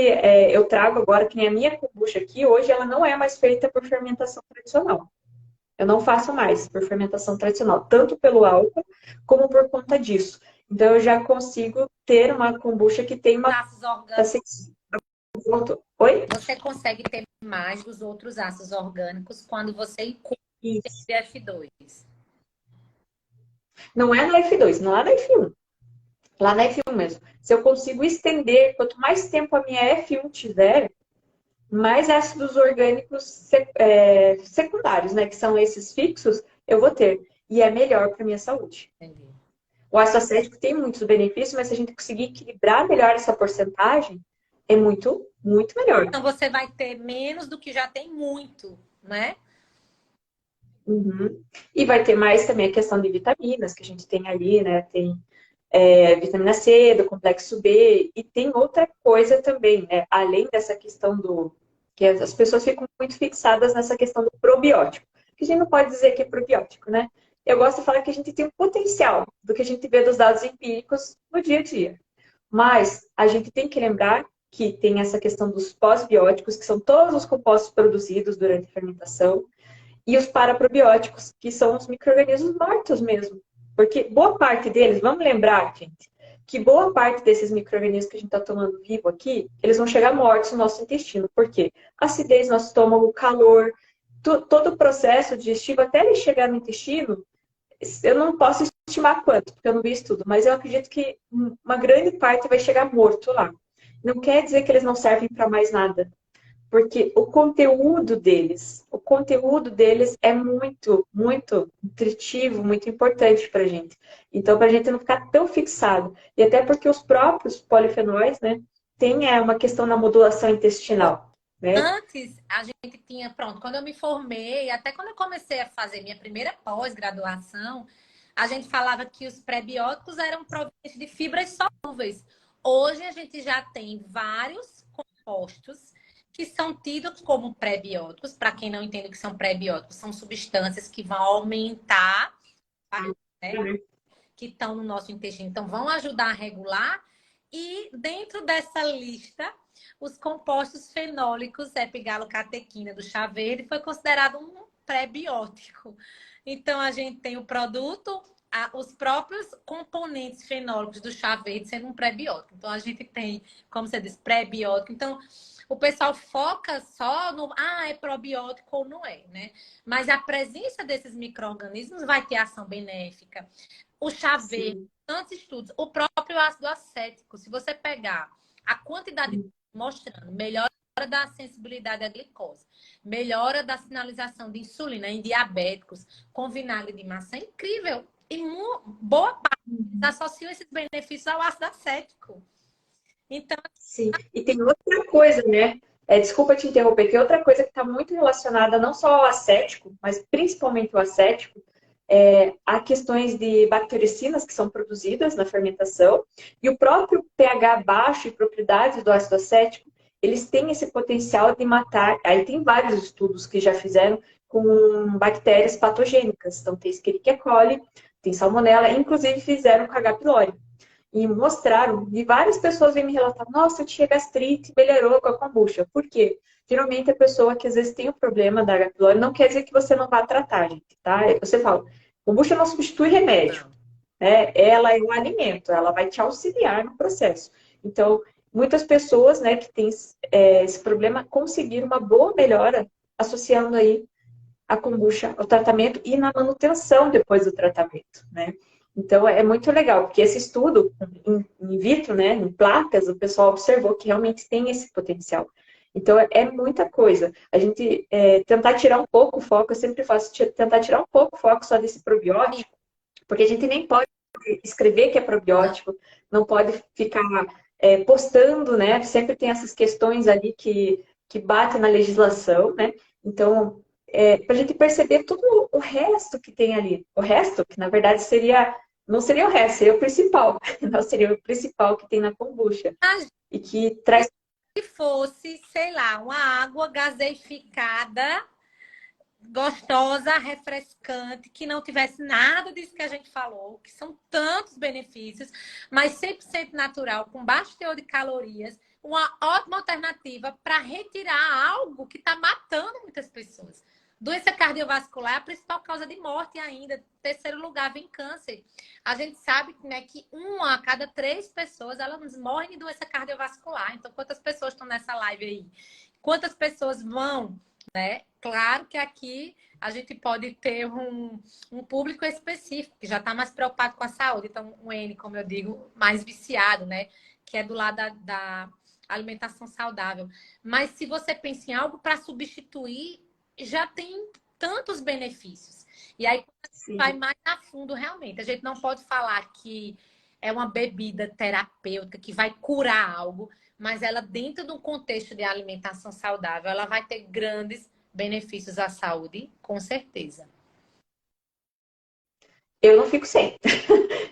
eu trago agora, que nem a minha kombucha aqui, hoje ela não é mais feita por fermentação tradicional. Eu não faço mais por fermentação tradicional, tanto pelo álcool como por conta disso. Então, eu já consigo ter uma kombucha que tem uma... Ácidos orgânicos. Oi? Você consegue ter mais dos outros ácidos orgânicos quando você inclui esse F2. Não é na F2, não é na F1. Lá na F1 mesmo. Se eu consigo estender, quanto mais tempo a minha F1 tiver, mais ácidos orgânicos secundários, né? Que são esses fixos, eu vou ter. E é melhor para minha saúde. Entendi. O ácido acético tem muitos benefícios, mas se a gente conseguir equilibrar melhor essa porcentagem, é muito, muito melhor. Então você vai ter menos do que já tem muito, né? Uhum. E vai ter mais também a questão de vitaminas que a gente tem ali, né? Tem vitamina C, do complexo B, e tem outra coisa também, né? Além dessa questão que as pessoas ficam muito fixadas nessa questão do probiótico. Que a gente não pode dizer que é probiótico, né? Eu gosto de falar que a gente tem um potencial do que a gente vê dos dados empíricos no dia a dia. Mas a gente tem que lembrar que tem essa questão dos pós-bióticos, que são todos os compostos produzidos durante a fermentação, e os paraprobióticos, que são os micro-organismos mortos mesmo. Porque boa parte deles, vamos lembrar, gente, que boa parte desses micro-organismos que a gente está tomando vivo aqui, eles vão chegar mortos no nosso intestino. Por quê? Acidez no nosso estômago, calor, todo o processo digestivo, até ele chegar no intestino, eu não posso estimar quanto, porque eu não vi isso tudo, mas eu acredito que uma grande parte vai chegar morto lá. Não quer dizer que eles não servem para mais nada. Porque o conteúdo deles é muito, muito nutritivo, muito importante para a gente. Então, para a gente não ficar tão fixado. E até porque os próprios polifenóis, né, tem uma questão na modulação intestinal. Né? Antes, a gente tinha, pronto, quando eu me formei, até quando eu comecei a fazer minha primeira pós-graduação, a gente falava que os prebióticos eram provenientes de fibras solúveis. Hoje, a gente já tem vários compostos que são tidos como pré-bióticos. Para quem não entende o que são pré-bióticos, são substâncias que vão aumentar, né, que estão no nosso intestino. Então, vão ajudar a regular. E dentro dessa lista, os compostos fenólicos epigalocatequina do chá verde foi considerado um pré-biótico. Então, a gente tem o produto, os próprios componentes fenólicos do chá verde sendo um pré-biótico. Então, a gente tem, como você disse, pré-biótico. Então, o pessoal foca só no, é probiótico ou não é, né? Mas a presença desses micro-organismos vai ter ação benéfica. O chá verde, Sim. tantos estudos, o próprio ácido acético, se você pegar a quantidade Sim. mostrando melhora da sensibilidade à glicose, melhora da sinalização de insulina em diabéticos com vinagre de maçã, é incrível. E boa parte associam esses benefícios ao ácido acético. Então, Sim. E tem outra coisa, né? Desculpa te interromper, tem outra coisa que está muito relacionada não só ao acético, mas principalmente ao acético, a questões de bactericinas que são produzidas na fermentação e o próprio pH baixo e propriedades do ácido acético, eles têm esse potencial de matar. Aí tem vários estudos que já fizeram com bactérias patogênicas. Então tem Escherichia coli, tem Salmonella, inclusive fizeram com H. pylori. E mostraram, e várias pessoas vêm me relatar, nossa, eu tinha gastrite, melhorou com a kombucha. Por quê? Geralmente a pessoa que às vezes tem o problema da H. pylori não quer dizer que você não vá tratar, gente, tá? Você fala, kombucha não substitui remédio, né? Ela é um alimento, ela vai te auxiliar no processo. Então, muitas pessoas, né, que têm esse problema conseguiram uma boa melhora associando aí a kombucha ao tratamento e na manutenção depois do tratamento, né? Então, é muito legal, porque esse estudo in vitro, né, em placas, o pessoal observou que realmente tem esse potencial. Então, é muita coisa. A gente tentar tirar um pouco o foco, eu sempre faço, tentar tirar um pouco o foco só desse probiótico, porque a gente nem pode escrever que é probiótico, não pode ficar postando, né? Sempre tem essas questões ali que batem na legislação, né? Então, para a gente perceber tudo o resto que tem ali. O resto, que na verdade não seria o resto, seria o principal. Não seria o principal que tem na kombucha. E que traz. se fosse, sei lá, uma água gaseificada gostosa, refrescante, que não tivesse nada disso que a gente falou, que são tantos benefícios, mas 100% natural, com baixo teor de calorias, uma ótima alternativa para retirar algo que está matando muitas pessoas. Doença cardiovascular é a principal causa de morte ainda. Terceiro lugar vem câncer. A gente sabe, né, que uma a cada 3 pessoas elas morrem de doença cardiovascular. Então, quantas pessoas estão nessa live aí? Quantas pessoas vão, né? Claro que aqui a gente pode ter um público específico que já está mais preocupado com a saúde. Então, um N, como eu digo, mais viciado, né? Que é do lado da alimentação saudável. Mas se você pensa em algo para substituir, já tem tantos benefícios. E aí, quando a gente vai Sim. mais a fundo, realmente, a gente não pode falar que é uma bebida terapêutica que vai curar algo, mas ela, dentro de um contexto de alimentação saudável, ela vai ter grandes benefícios à saúde, com certeza. Eu não fico sem,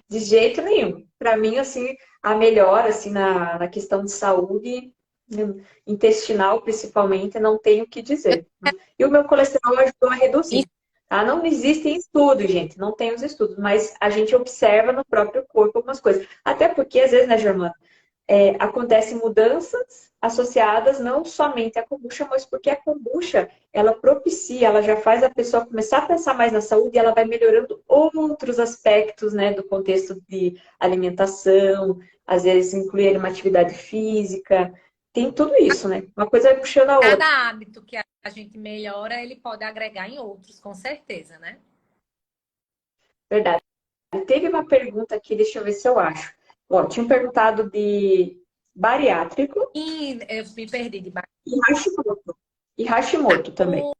de jeito nenhum. Para mim, assim, a melhora assim, na questão de saúde intestinal, principalmente, não tenho o que dizer. E o meu colesterol ajudou a reduzir. Tá? Não existem estudos, gente, não tem os estudos, mas a gente observa no próprio corpo algumas coisas. Até porque, às vezes, né, Germana, acontecem mudanças associadas não somente à kombucha, mas porque a kombucha, ela propicia, ela já faz a pessoa começar a pensar mais na saúde e ela vai melhorando outros aspectos, né, do contexto de alimentação, às vezes incluir uma atividade física, tem tudo isso, né? Uma coisa vai puxando a outra. Cada hábito que a gente melhora, ele pode agregar em outros, com certeza, né? Verdade. Teve uma pergunta aqui, deixa eu ver se eu acho. Bom, tinham perguntado de bariátrico E eu me perdi de e Hashimoto. E Hashimoto também.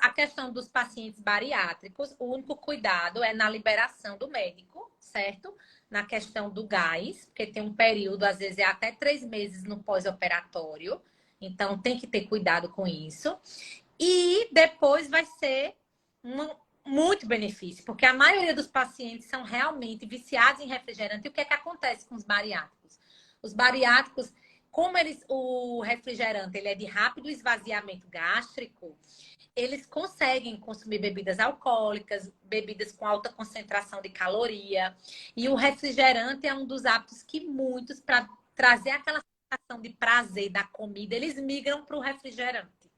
a questão dos pacientes bariátricos, o único cuidado é na liberação do médico, certo? Na questão do gás, porque tem um período, às vezes é até 3 meses no pós-operatório, então tem que ter cuidado com isso. E depois vai ser muito benefício, porque a maioria dos pacientes são realmente viciados em refrigerante. E o que é que acontece com os bariátricos? Os bariátricos, como o refrigerante ele é de rápido esvaziamento gástrico, eles conseguem consumir bebidas alcoólicas, bebidas com alta concentração de caloria. E o refrigerante é um dos hábitos que muitos, para trazer aquela sensação de prazer da comida, eles migram para o refrigerante.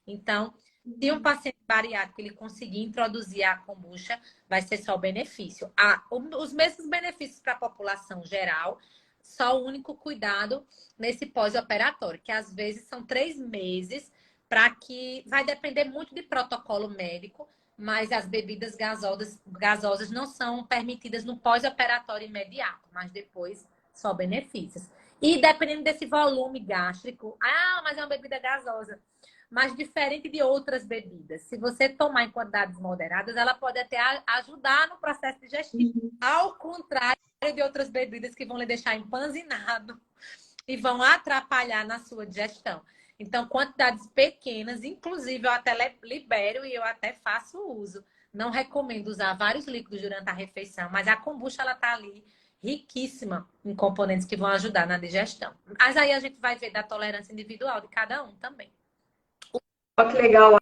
Então, se um paciente bariátrico ele conseguir introduzir a kombucha, vai ser só benefício. Os mesmos benefícios para a população geral, só o único cuidado nesse pós-operatório, que às vezes são 3 meses, para que vai depender muito de protocolo médico, mas as bebidas gasosas não são permitidas no pós-operatório imediato, mas depois só benefícios. E dependendo desse volume gástrico, mas é uma bebida gasosa. Mas diferente de outras bebidas, se você tomar em quantidades moderadas, ela pode até ajudar no processo digestivo. Ao contrário de outras bebidas que vão lhe deixar empanzinado e vão atrapalhar na sua digestão. Então, quantidades pequenas, inclusive eu até libero e eu até faço uso. Não recomendo usar vários líquidos durante a refeição, mas a kombucha ela tá ali riquíssima em componentes que vão ajudar na digestão. Mas aí a gente vai ver da tolerância individual de cada um também. Olha que legal.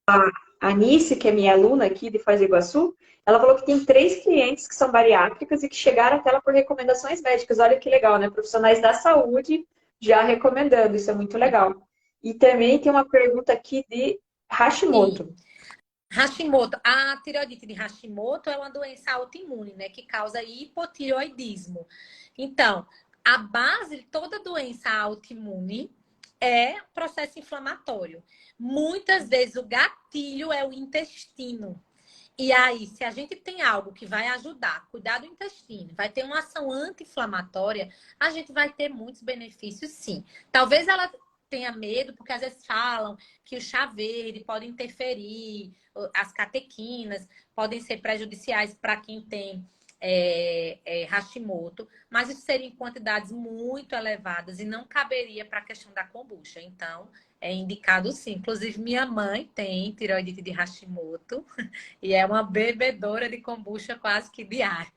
A Anice, que é minha aluna aqui de Foz do Iguaçu, ela falou que tem 3 clientes que são bariátricas e que chegaram até ela por recomendações médicas. Olha que legal, né? Profissionais da saúde já recomendando. Isso é muito legal. E também tem uma pergunta aqui de Hashimoto. Sim. Hashimoto. A tireoidite de Hashimoto é uma doença autoimune, né? Que causa hipotireoidismo. Então, a base de toda doença autoimune é processo inflamatório. Muitas vezes o gatilho é o intestino. E aí, se a gente tem algo que vai ajudar a cuidar do intestino, vai ter uma ação anti-inflamatória, a gente vai ter muitos benefícios, sim. Talvez ela tenha medo, porque às vezes falam que o chá verde pode interferir, as catequinas podem ser prejudiciais para quem tem Hashimoto, mas isso seria em quantidades muito elevadas e não caberia para a questão da kombucha. Então, é indicado sim. Inclusive, minha mãe tem tireoidite de Hashimoto e é uma bebedora de kombucha quase que diário.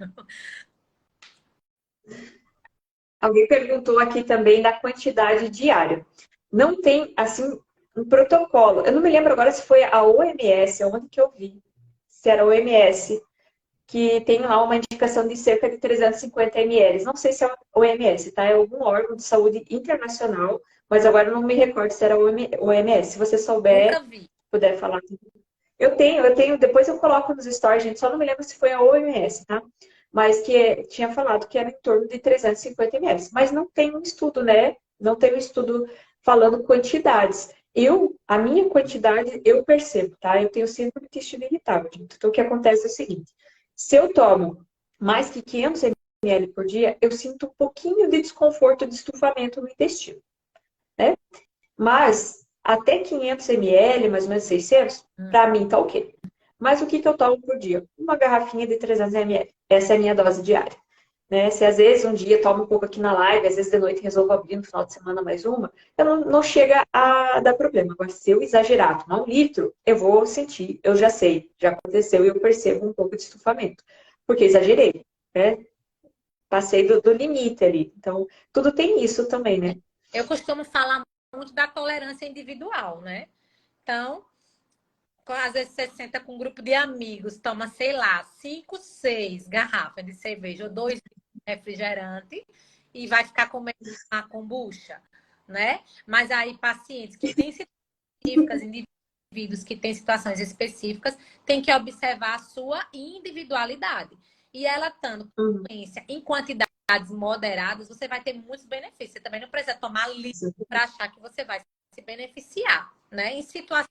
Alguém perguntou aqui também da quantidade diária. Não tem, assim, um protocolo. Eu não me lembro agora se foi a OMS, onde que eu vi. Se era a OMS, que tem lá uma indicação de cerca de 350 ml. Não sei se é a OMS, tá? É algum órgão de saúde internacional, mas agora eu não me recordo se era a OMS. Se você souber, Nunca vi. puder falar. Eu tenho, depois eu coloco nos stories, gente, só não me lembro se foi a OMS, tá? Mas que tinha falado que era em torno de 350 ml. Mas não tem um estudo, né? Não tem um estudo falando quantidades. A minha quantidade, eu percebo, tá? Eu tenho síndrome do intestino irritável, gente. Então, o que acontece é o seguinte: se eu tomo mais que 500 ml por dia, eu sinto um pouquinho de desconforto, de estufamento no intestino, né? Mas até 500 ml, mais ou menos 600, para mim tá ok. Mas o que eu tomo por dia? Uma garrafinha de 300 ml. Essa é a minha dose diária. Né? Se às vezes um dia tomo um pouco aqui na live, às vezes de noite resolvo abrir no final de semana mais uma, eu não chega a dar problema. Agora, se eu exagerar, tomar 1 litro, eu vou sentir, eu já sei, já aconteceu e eu percebo um pouco de estufamento. Porque exagerei, né? Passei do limite ali. Então, tudo tem isso também, né? Eu costumo falar muito da tolerância individual, né? Então, às vezes você senta com um grupo de amigos, toma, sei lá, 5, 6 garrafas de cerveja ou 2 de refrigerante e vai ficar comendo a kombucha, né? Mas aí pacientes que têm específicas, indivíduos que têm situações específicas, tem que observar a sua individualidade. E ela estando com doença em quantidades moderadas, você vai ter muitos benefícios. Você também não precisa tomar litro para achar que você vai se beneficiar, né? Em situações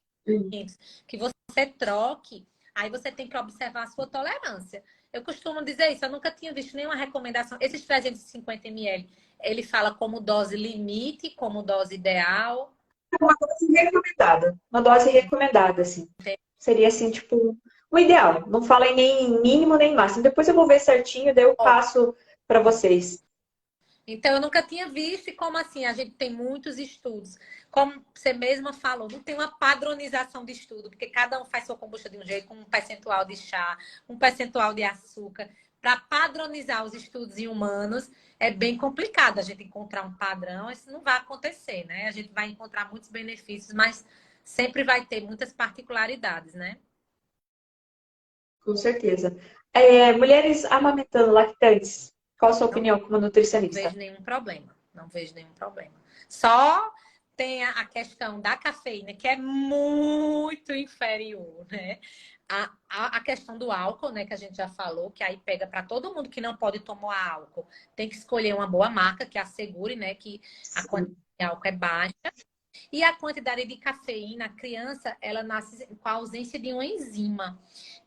que você troque, aí você tem que observar a sua tolerância. Eu costumo dizer isso, eu nunca tinha visto nenhuma recomendação. Esses 350 ml, ele fala como dose limite, como dose ideal. Uma dose recomendada. Uma dose recomendada, assim. Seria assim, tipo, o ideal. Não fala em nem mínimo nem máximo. Depois eu vou ver certinho, daí eu passo para vocês. Então, eu nunca tinha visto, e como assim? A gente tem muitos estudos. Como você mesma falou, não tem uma padronização de estudo, porque cada um faz sua kombucha de um jeito, com um percentual de chá, um percentual de açúcar. Para padronizar os estudos em humanos, é bem complicado a gente encontrar um padrão. Isso não vai acontecer, né? A gente vai encontrar muitos benefícios, mas sempre vai ter muitas particularidades, né? Com certeza. Mulheres amamentando lactantes, qual a sua Não opinião como nutricionista? vejo nenhum problema. Não vejo nenhum problema. Só tem a questão da cafeína, que é muito inferior, né? A questão do álcool, né, que a gente já falou, que aí pega para todo mundo que não pode tomar álcool. Tem que escolher uma boa marca que assegure, né, que a quantidade de álcool é baixa. E a quantidade de cafeína, a criança, ela nasce com a ausência de uma enzima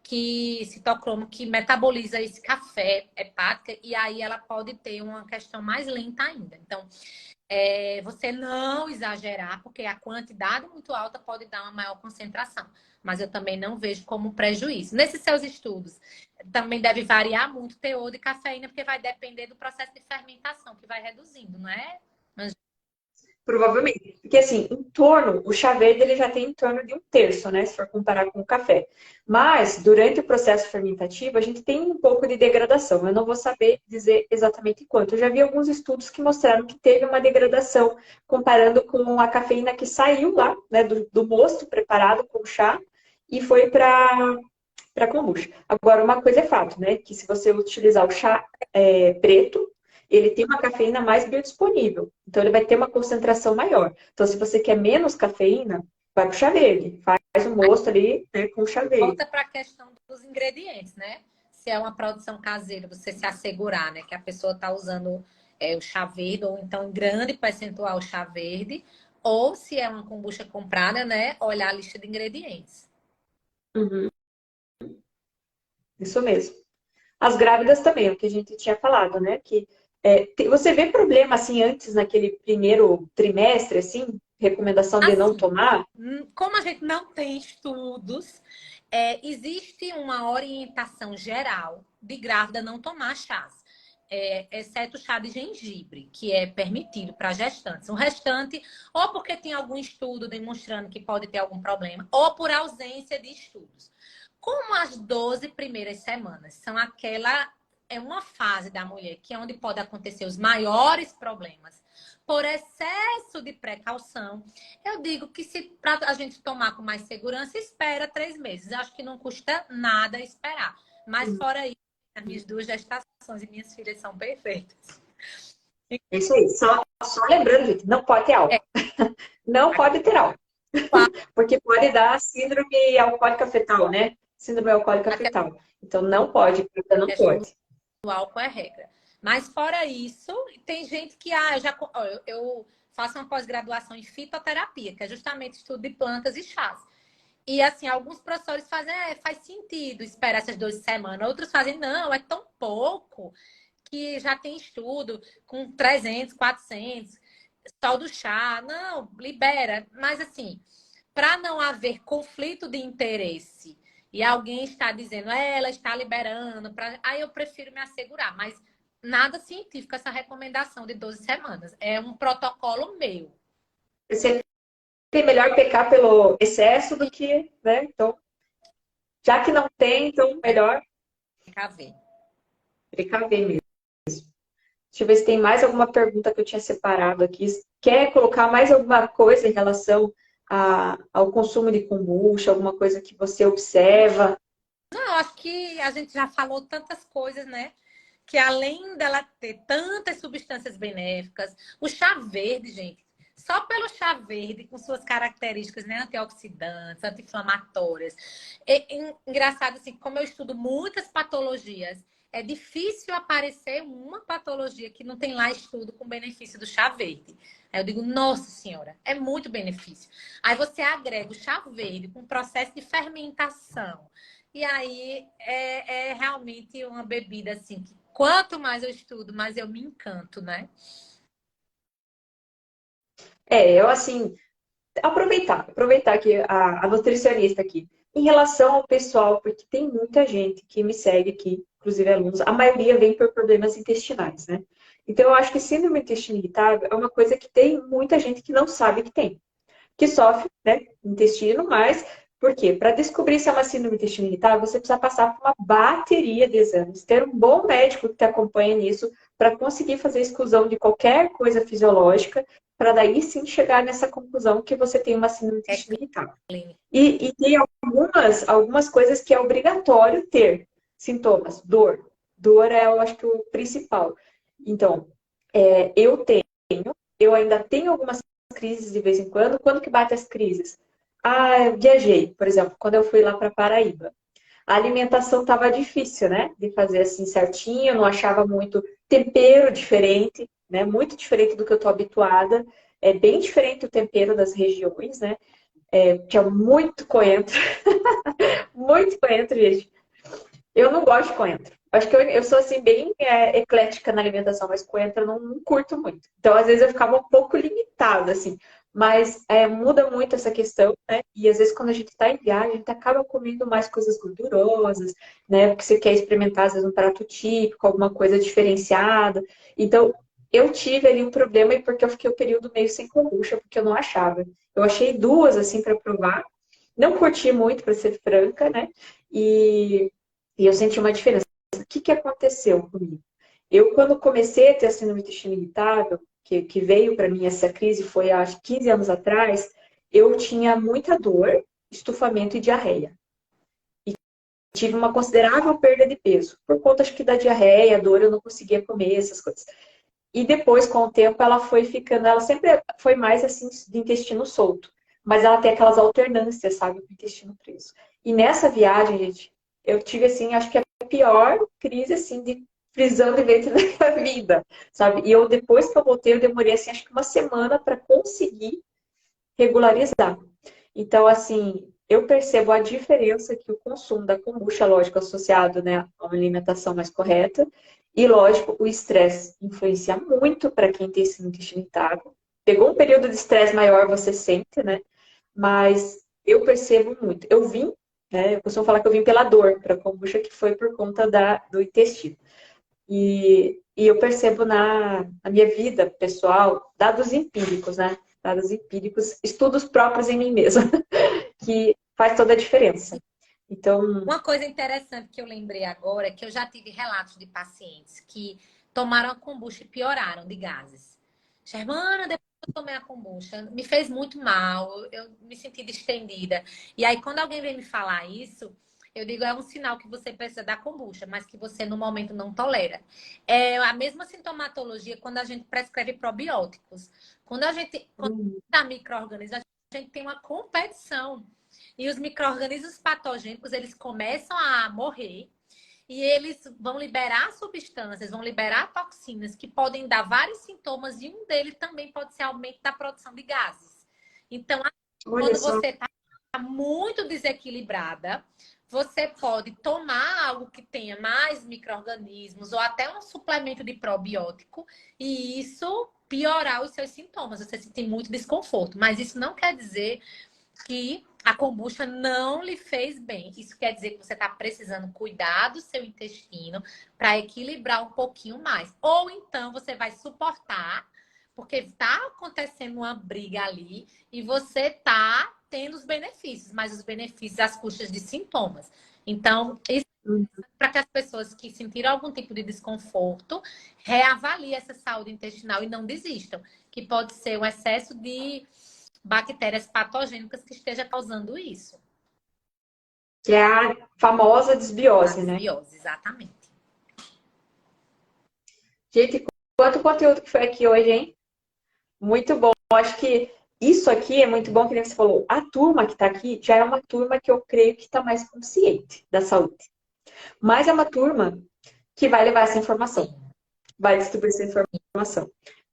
que citocromo que metaboliza esse café hepática e aí ela pode ter uma questão mais lenta ainda. Então, você não exagerar, porque a quantidade muito alta pode dar uma maior concentração. Mas eu também não vejo como prejuízo. Nesses seus estudos, também deve variar muito o teor de cafeína, porque vai depender do processo de fermentação, que vai reduzindo, não é? Provavelmente. Porque assim, o chá verde ele já tem em torno de um terço, né? Se for comparar com o café. Mas, durante o processo fermentativo, a gente tem um pouco de degradação. Eu não vou saber dizer exatamente quanto. Eu já vi alguns estudos que mostraram que teve uma degradação, comparando com a cafeína que saiu lá, né, do mosto preparado com o chá, e foi para kombucha. Agora, uma coisa é fato, né? Que se você utilizar o chá preto, ele tem uma cafeína mais biodisponível. Então, ele vai ter uma concentração maior. Então, se você quer menos cafeína, vai para o chá verde. Faz o mosto ali, né, com o chá verde. Volta para a questão dos ingredientes, né? Se é uma produção caseira, você se assegurar, né, que a pessoa está usando o chá verde, ou então em grande percentual o chá verde, ou se é uma kombucha comprada, né, olhar a lista de ingredientes. Uhum. Isso mesmo. As grávidas também, é o que a gente tinha falado, né? Que você vê problema assim antes naquele primeiro trimestre, assim, recomendação de não Assim, tomar? como a gente não tem estudos, existe uma orientação geral de grávida não tomar chás, exceto o chá de gengibre, que é permitido para gestantes. O restante, ou porque tem algum estudo demonstrando que pode ter algum problema, ou por ausência de estudos. Como as 12 primeiras semanas são uma fase da mulher que é onde pode acontecer os maiores problemas por excesso de precaução, eu digo que se para a gente tomar com mais segurança, espera 3 meses. Eu acho que não custa nada esperar. Mas fora isso, as minhas 2 gestações e minhas filhas são perfeitas. É isso aí. Só lembrando, gente, não pode ter álcool. Não pode ter álcool. Porque pode dar síndrome alcoólica fetal, né? Síndrome alcoólica fetal. Então, não pode, não pode. O álcool é regra. Mas fora isso, tem gente que eu faço uma pós-graduação em fitoterapia, que é justamente estudo de plantas e chás. E assim, alguns professores fazem, faz sentido esperar essas 12 semanas. Outros fazem, não, é tão pouco que já tem estudo com 300, 400, só do chá. Não, libera. Mas assim, para não haver conflito de interesse e alguém está dizendo, ela está liberando, aí eu prefiro me assegurar. Mas nada científico essa recomendação de 12 semanas. É um protocolo meu. Sempre é melhor pecar pelo excesso do que, né? Então, já que não tem, então melhor Precaver. precaver mesmo. Deixa eu ver se tem mais alguma pergunta que eu tinha separado aqui. Quer colocar mais alguma coisa em relação ao consumo de kombucha, alguma coisa que você observa? Não, eu acho que a gente já falou tantas coisas, né? Que além dela ter tantas substâncias benéficas, o chá verde, gente, só pelo chá verde, com suas características, né, antioxidantes, anti-inflamatórias. Engraçado, assim, como eu estudo muitas patologias, é difícil aparecer uma patologia que não tem lá estudo com benefício do chá verde. Aí eu digo, nossa senhora, é muito benefício. Aí você agrega o chá verde com processo de fermentação. E aí é realmente uma bebida assim que quanto mais eu estudo, mais eu me encanto, né? Eu assim, aproveitar que a nutricionista aqui, em relação ao pessoal, porque tem muita gente que me segue aqui, inclusive alunos, a maioria vem por problemas intestinais, né? Então, eu acho que síndrome do intestino irritável é uma coisa que tem muita gente que não sabe que tem, que sofre, né, intestino, mas por quê? Para descobrir se é uma síndrome do intestino irritável, você precisa passar por uma bateria de exames, ter um bom médico que te acompanhe nisso, para conseguir fazer exclusão de qualquer coisa fisiológica, para daí sim chegar nessa conclusão que você tem uma síndrome do intestino irritável. E tem algumas coisas que é obrigatório ter sintomas. Dor. Dor é, eu acho que, o principal. Então, eu tenho Eu ainda tenho algumas crises de vez em quando. Quando que bate as crises? Ah, eu viajei, por exemplo, quando eu fui lá para Paraíba. A alimentação estava difícil, né? De fazer assim certinho, eu não achava muito tempero diferente, né? Muito diferente do que eu estou habituada. É bem diferente o tempero das regiões, né? Tinha muito coentro, muito coentro, gente. Eu não gosto de coentro. Acho que eu sou assim bem eclética na alimentação, mas coentro eu não curto muito. Então, às vezes, eu ficava um pouco limitada, assim. Mas muda muito essa questão, né? E às vezes, quando a gente está em viagem, a gente acaba comendo mais coisas gordurosas, né? Porque você quer experimentar, às vezes, um prato típico, alguma coisa diferenciada. Então, eu tive ali um problema e porque eu fiquei o período meio sem kombucha, porque eu não achava. Eu achei duas, assim, para provar. Não curti muito, para ser franca, né? E eu senti uma diferença. O que que aconteceu comigo? Eu, quando comecei a ter a síndrome do intestino irritável, que veio para mim essa crise foi há 15 anos atrás, eu tinha muita dor, estufamento e diarreia. Tive uma considerável perda de peso. Por conta, acho que da diarreia, dor, eu não conseguia comer essas coisas. E depois, com o tempo, ela foi ficando, ela sempre foi mais assim, de intestino solto. Mas ela tem aquelas alternâncias, sabe, com o intestino preso. E nessa viagem, gente, eu tive, assim, acho que a pior crise, assim, de prisão de ventre da minha vida, sabe? E eu, depois que eu voltei, eu demorei, assim, acho que uma semana para conseguir regularizar. Então, assim, eu percebo a diferença que o consumo da kombucha, lógico, associado, né, a uma alimentação mais correta, e, lógico, o estresse influencia muito para quem tem esse intestino irritável. Pegou um período de estresse maior, você sente, né? Mas eu percebo muito. Eu vim, né? Eu costumo falar que eu vim pela dor para a kombucha, que foi por conta do intestino. E eu percebo na minha vida pessoal, dados empíricos, né? Dados empíricos, estudos próprios em mim mesma, que faz toda a diferença. Então, Uma coisa interessante que eu lembrei agora é que eu já tive relatos de pacientes que tomaram a kombucha e pioraram de gases. Germana, depois que eu tomei a kombucha, me fez muito mal, eu me senti distendida. E aí, quando alguém vem me falar isso, eu digo, é um sinal que você precisa da kombucha, mas que você no momento não tolera. É a mesma sintomatologia quando a gente prescreve probióticos. Quando dá micro-organismos, a gente tem uma competição. E os micro-organismos patogênicos, eles começam a morrer e eles vão liberar substâncias, vão liberar toxinas que podem dar vários sintomas e um deles também pode ser aumento da produção de gases. Então, olha quando só, você está muito desequilibrada, você pode tomar algo que tenha mais micro-organismos ou até um suplemento de probiótico e isso piorar os seus sintomas. Você sentir muito desconforto. Mas isso não quer dizer que a kombucha não lhe fez bem. Isso quer dizer que você está precisando cuidar do seu intestino para equilibrar um pouquinho mais. Ou então você vai suportar, porque está acontecendo uma briga ali e você está tendo os benefícios, mas os benefícios às custas de sintomas. Então, isso para que as pessoas que sentiram algum tipo de desconforto reavaliem essa saúde intestinal e não desistam, que pode ser o excesso de bactérias patogênicas que esteja causando isso. que é a famosa A desbiose, né? desbiose, exatamente. Gente, quanto conteúdo que foi aqui hoje, hein? Muito bom. Acho que isso aqui é muito bom, que nem você falou. A turma que está aqui já é uma turma que eu creio que está mais consciente da saúde. Mas é uma turma que vai levar essa informação, vai distribuir essa informação.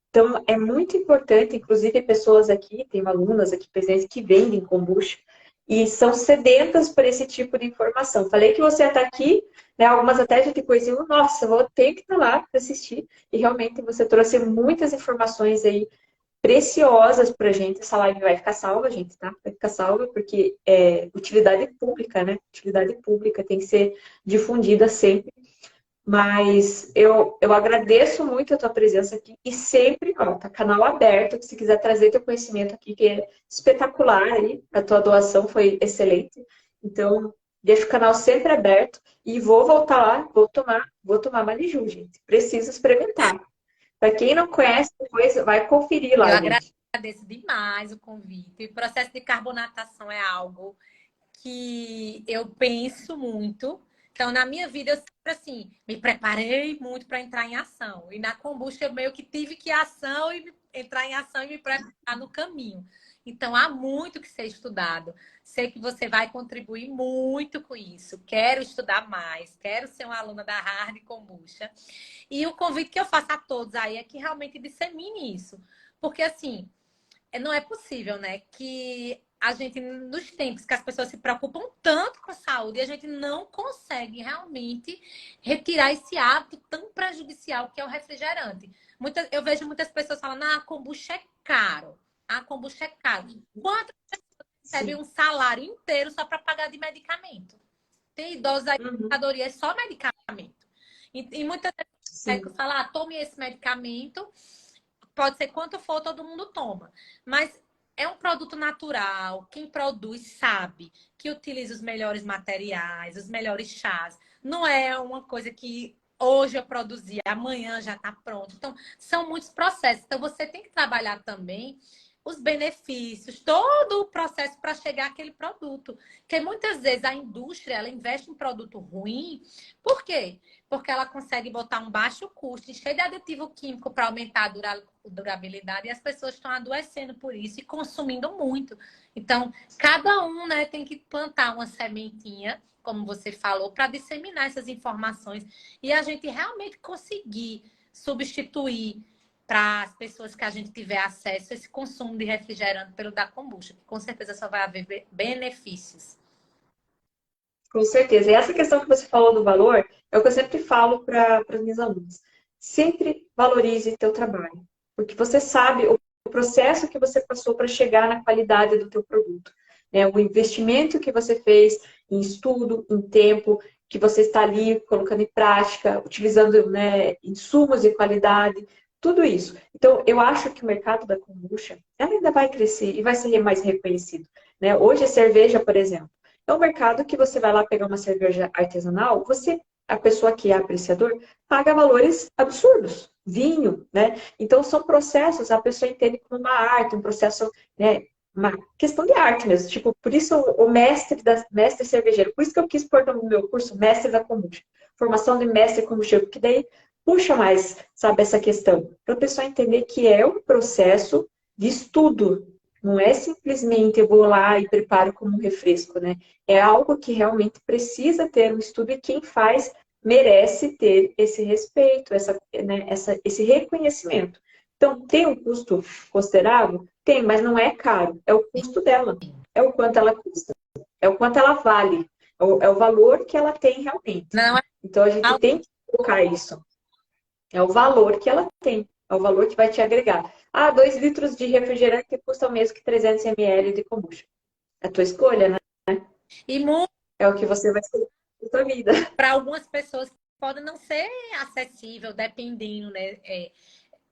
Então, é muito importante, inclusive, pessoas aqui, tem alunas aqui presentes que vendem kombucha e são sedentas por esse tipo de informação. Falei que você está aqui, né? Algumas até já tem coisinha, nossa, vou ter que estar lá para assistir. E realmente você trouxe muitas informações aí preciosas para a gente. Essa live vai ficar salva, gente, tá? Vai ficar salva porque é utilidade pública, né? Utilidade pública tem que ser difundida sempre. Mas eu agradeço muito a tua presença aqui e sempre, ó, tá canal aberto, que se quiser trazer teu conhecimento aqui, que é espetacular aí, a tua doação foi excelente. Então, deixa o canal sempre aberto e vou voltar lá, vou tomar Mariju, gente. Preciso experimentar. Para quem não conhece, depois vai conferir Eu lá, gente. agradeço demais o convite. O processo de carbonatação é algo que eu penso muito, Então, na minha vida, eu sempre, assim, me preparei muito para entrar em ação. E na kombucha, eu meio que tive que ir ação e entrar em ação e me preparar no caminho. Então, há muito que ser estudado. Sei que você vai contribuir muito com isso. Quero estudar mais. Quero ser uma aluna da Hard Kombucha. E o convite que eu faço a todos aí é que realmente dissemine isso. Porque, assim, não é possível, né? Que a gente, nos tempos que as pessoas se preocupam tanto com a saúde, a gente não consegue realmente retirar esse hábito tão prejudicial que é o refrigerante. Eu vejo muitas pessoas falando, ah, a kombucha é caro. A kombucha é caro. Quantas pessoas recebem Sim. um salário inteiro só para pagar de medicamento? Tem idosos aí, Uhum. que é só medicamento. E muitas vezes o Sim. médico fala, ah, tome esse medicamento, pode ser quanto for, todo mundo toma. Mas é um produto natural. Quem produz sabe que utiliza os melhores materiais, os melhores chás. Não é uma coisa que hoje eu produzi, amanhã já está pronto. Então, são muitos processos. Então, você tem que trabalhar também os benefícios, todo o processo para chegar àquele produto. Porque muitas vezes a indústria ela investe em produto ruim. Por quê? Porque ela consegue botar um baixo custo, cheio de aditivo químico para aumentar a durabilidade, e as pessoas estão adoecendo por isso e consumindo muito. Então, cada um, né, tem que plantar uma sementinha, como você falou, para disseminar essas informações e a gente realmente conseguir substituir para as pessoas que a gente tiver acesso a esse consumo de refrigerante pelo da kombucha, que com certeza só vai haver benefícios. Com certeza. E essa questão que você falou do valor, é o que eu sempre falo para as minhas alunas. Sempre valorize teu trabalho, porque você sabe o processo que você passou para chegar na qualidade do teu produto, né? O investimento que você fez em estudo, em tempo, que você está ali colocando em prática, utilizando, né, insumos de qualidade, tudo isso. Então, eu acho que o mercado da kombucha, ela ainda vai crescer e vai ser mais reconhecido, né? Hoje a cerveja, por exemplo, é um mercado que você vai lá pegar uma cerveja artesanal, você, a pessoa que é apreciador, paga valores absurdos. Vinho, né? Então são processos, a pessoa entende como uma arte, um processo, né? Uma questão de arte mesmo. Tipo, por isso o mestre cervejeiro, por isso que eu quis pôr no meu curso mestre da kombucha. Formação de mestre kombucheiro, porque daí puxa mais, sabe, essa questão. Para a pessoa entender que é um processo de estudo. Não é simplesmente eu vou lá e preparo como um refresco, né? É algo que realmente precisa ter um estudo e quem faz merece ter esse respeito, esse reconhecimento. Então, tem um custo considerável? Tem, mas não é caro. É o custo dela. É o quanto ela custa. É o quanto ela vale. É o valor que ela tem realmente. Não é Então, a gente tem que colocar isso. É o valor que ela tem. É o valor que vai te agregar. Ah, 2 litros de refrigerante custa o mesmo que 300 ml de kombucha. É a tua escolha, né? e É o que você vai escolher na sua vida. para algumas pessoas pode não ser acessível, dependendo, né,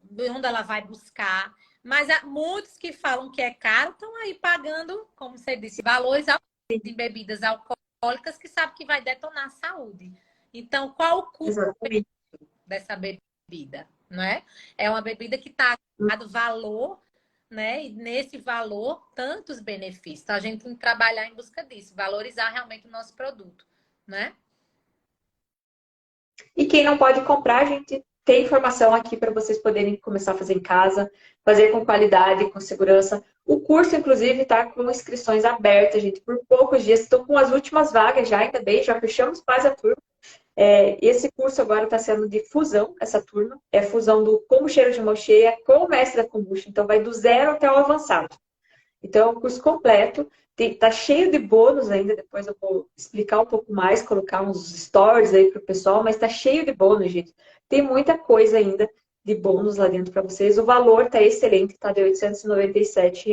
de onde ela vai buscar. Mas há muitos que falam que é caro estão aí pagando, como você disse, valores altos em bebidas alcoólicas que sabe que vai detonar a saúde. Então, qual o custo Exatamente. dessa bebida, não é? É uma bebida que está dado valor, né? E nesse valor, tantos benefícios. Então, a gente tem que trabalhar em busca disso, valorizar realmente o nosso produto, né? E quem não pode comprar, a gente tem informação aqui para vocês poderem começar a fazer em casa, fazer com qualidade, com segurança. O curso, inclusive, está com inscrições abertas, gente, por poucos dias. Estou com as últimas vagas já, ainda bem, já fechamos quase a turma. Esse curso agora está sendo de fusão, essa turma. É fusão do Como Cheiro de Mão Cheia com o Mestre da Kombucha. Então, vai do zero até o avançado. Então, é um curso completo. Tá cheio de bônus ainda. Depois eu vou explicar um pouco mais, colocar uns stories aí para o pessoal. Mas tá cheio de bônus, gente. Tem muita coisa ainda de bônus lá dentro para vocês. O valor tá excelente, tá de R$ 897.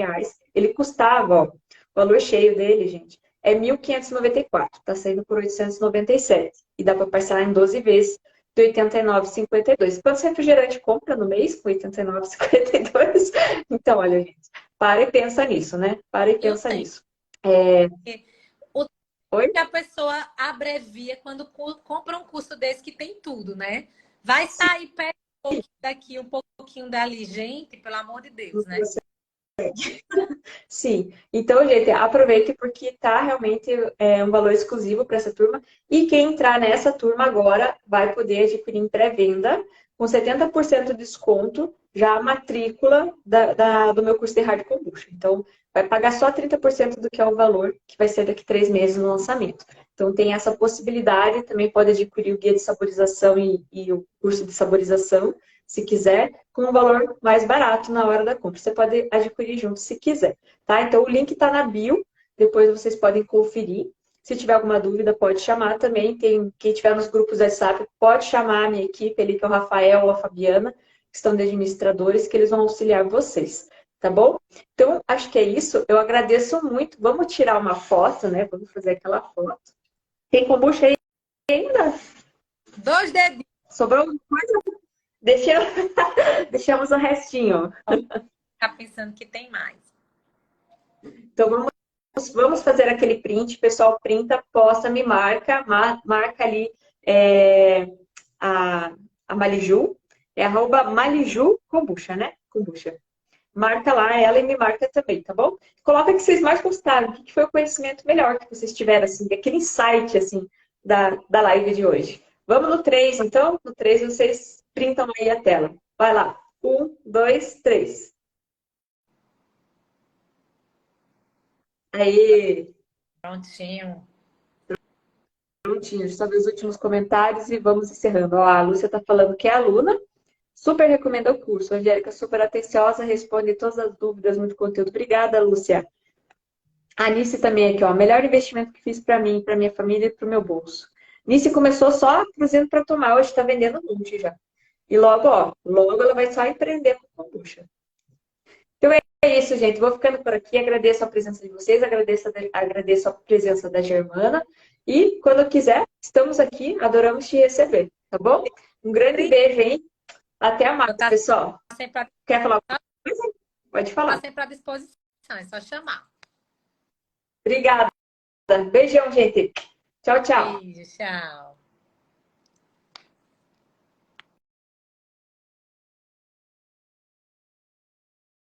Ele custava, ó, o valor cheio dele, gente, é 1.594. Tá saindo por 897. E dá para parcelar em 12 vezes de 89,52. Quantos refrigerantes compra no mês com 89,52? Então, olha, gente. Para e pensa nisso, né? Para e E o pensa tempo. nisso. É... O Oi? que a pessoa abrevia quando compra um curso desse que tem tudo, né? Vai sair perto um pouquinho daqui, um pouquinho dali. Gente, pelo amor de Deus, né? Sim. Então, gente, aproveite porque tá realmente um valor exclusivo para essa turma. E quem entrar nessa turma agora vai poder adquirir em pré-venda com 70% de desconto já a matrícula do meu curso de Hard Kombucha. Então, vai pagar só 30% do que é o valor, que vai ser daqui 3 meses no lançamento. Então, tem essa possibilidade. Também pode adquirir o guia de saborização e o curso de saborização, se quiser, com um valor mais barato na hora da compra. Você pode adquirir junto se quiser, tá? Então, o link está na bio, depois vocês podem conferir. Se tiver alguma dúvida, pode chamar também. Quem tiver nos grupos WhatsApp, pode chamar a minha equipe ali, que é o Rafael ou a Fabiana, que estão de administradores, que eles vão auxiliar vocês, tá bom? Então, acho que é isso. Eu agradeço muito. Vamos tirar uma foto, né? Vamos fazer aquela foto. Tem kombucha aí ainda? 2 dedinhos. Sobrou alguma coisa? Deixamos o restinho. Tá pensando que tem mais. Então, vamos fazer aquele print. Pessoal, printa, posta, me marca. Marca ali a, a Maliju. É @Maliju Kombucha, né? Kombucha. Marca lá ela e me marca também, tá bom? Coloca o que vocês mais gostaram. O que foi o conhecimento melhor que vocês tiveram, assim, aquele insight, assim, da live de hoje. Vamos no 3, então? No 3 vocês printam aí a tela. Vai lá. 1, 2, 3. Aí. Prontinho. Prontinho, só ver os últimos comentários e vamos encerrando. Ó, a Lúcia está falando que é aluna, super recomenda o curso. A Angélica, super atenciosa, responde todas as dúvidas, muito conteúdo. Obrigada, Lúcia. A Nice também aqui, ó. Melhor investimento que fiz para mim, para minha família e para o meu bolso. Nice começou só fazendo para tomar, hoje está vendendo um monte já. E logo, ó, logo ela vai só empreender com kombucha. Então é isso, gente. Vou ficando por aqui. Agradeço a presença de vocês, agradeço a presença da Germana. E quando quiser, estamos aqui, adoramos te receber, tá bom? Um grande beijo, hein? Até a mais, pessoal. Quer falar alguma coisa? Pode falar. Está sempre à disposição, é só chamar. Obrigada. Beijão, gente. Tchau, tchau. Beijo, tchau.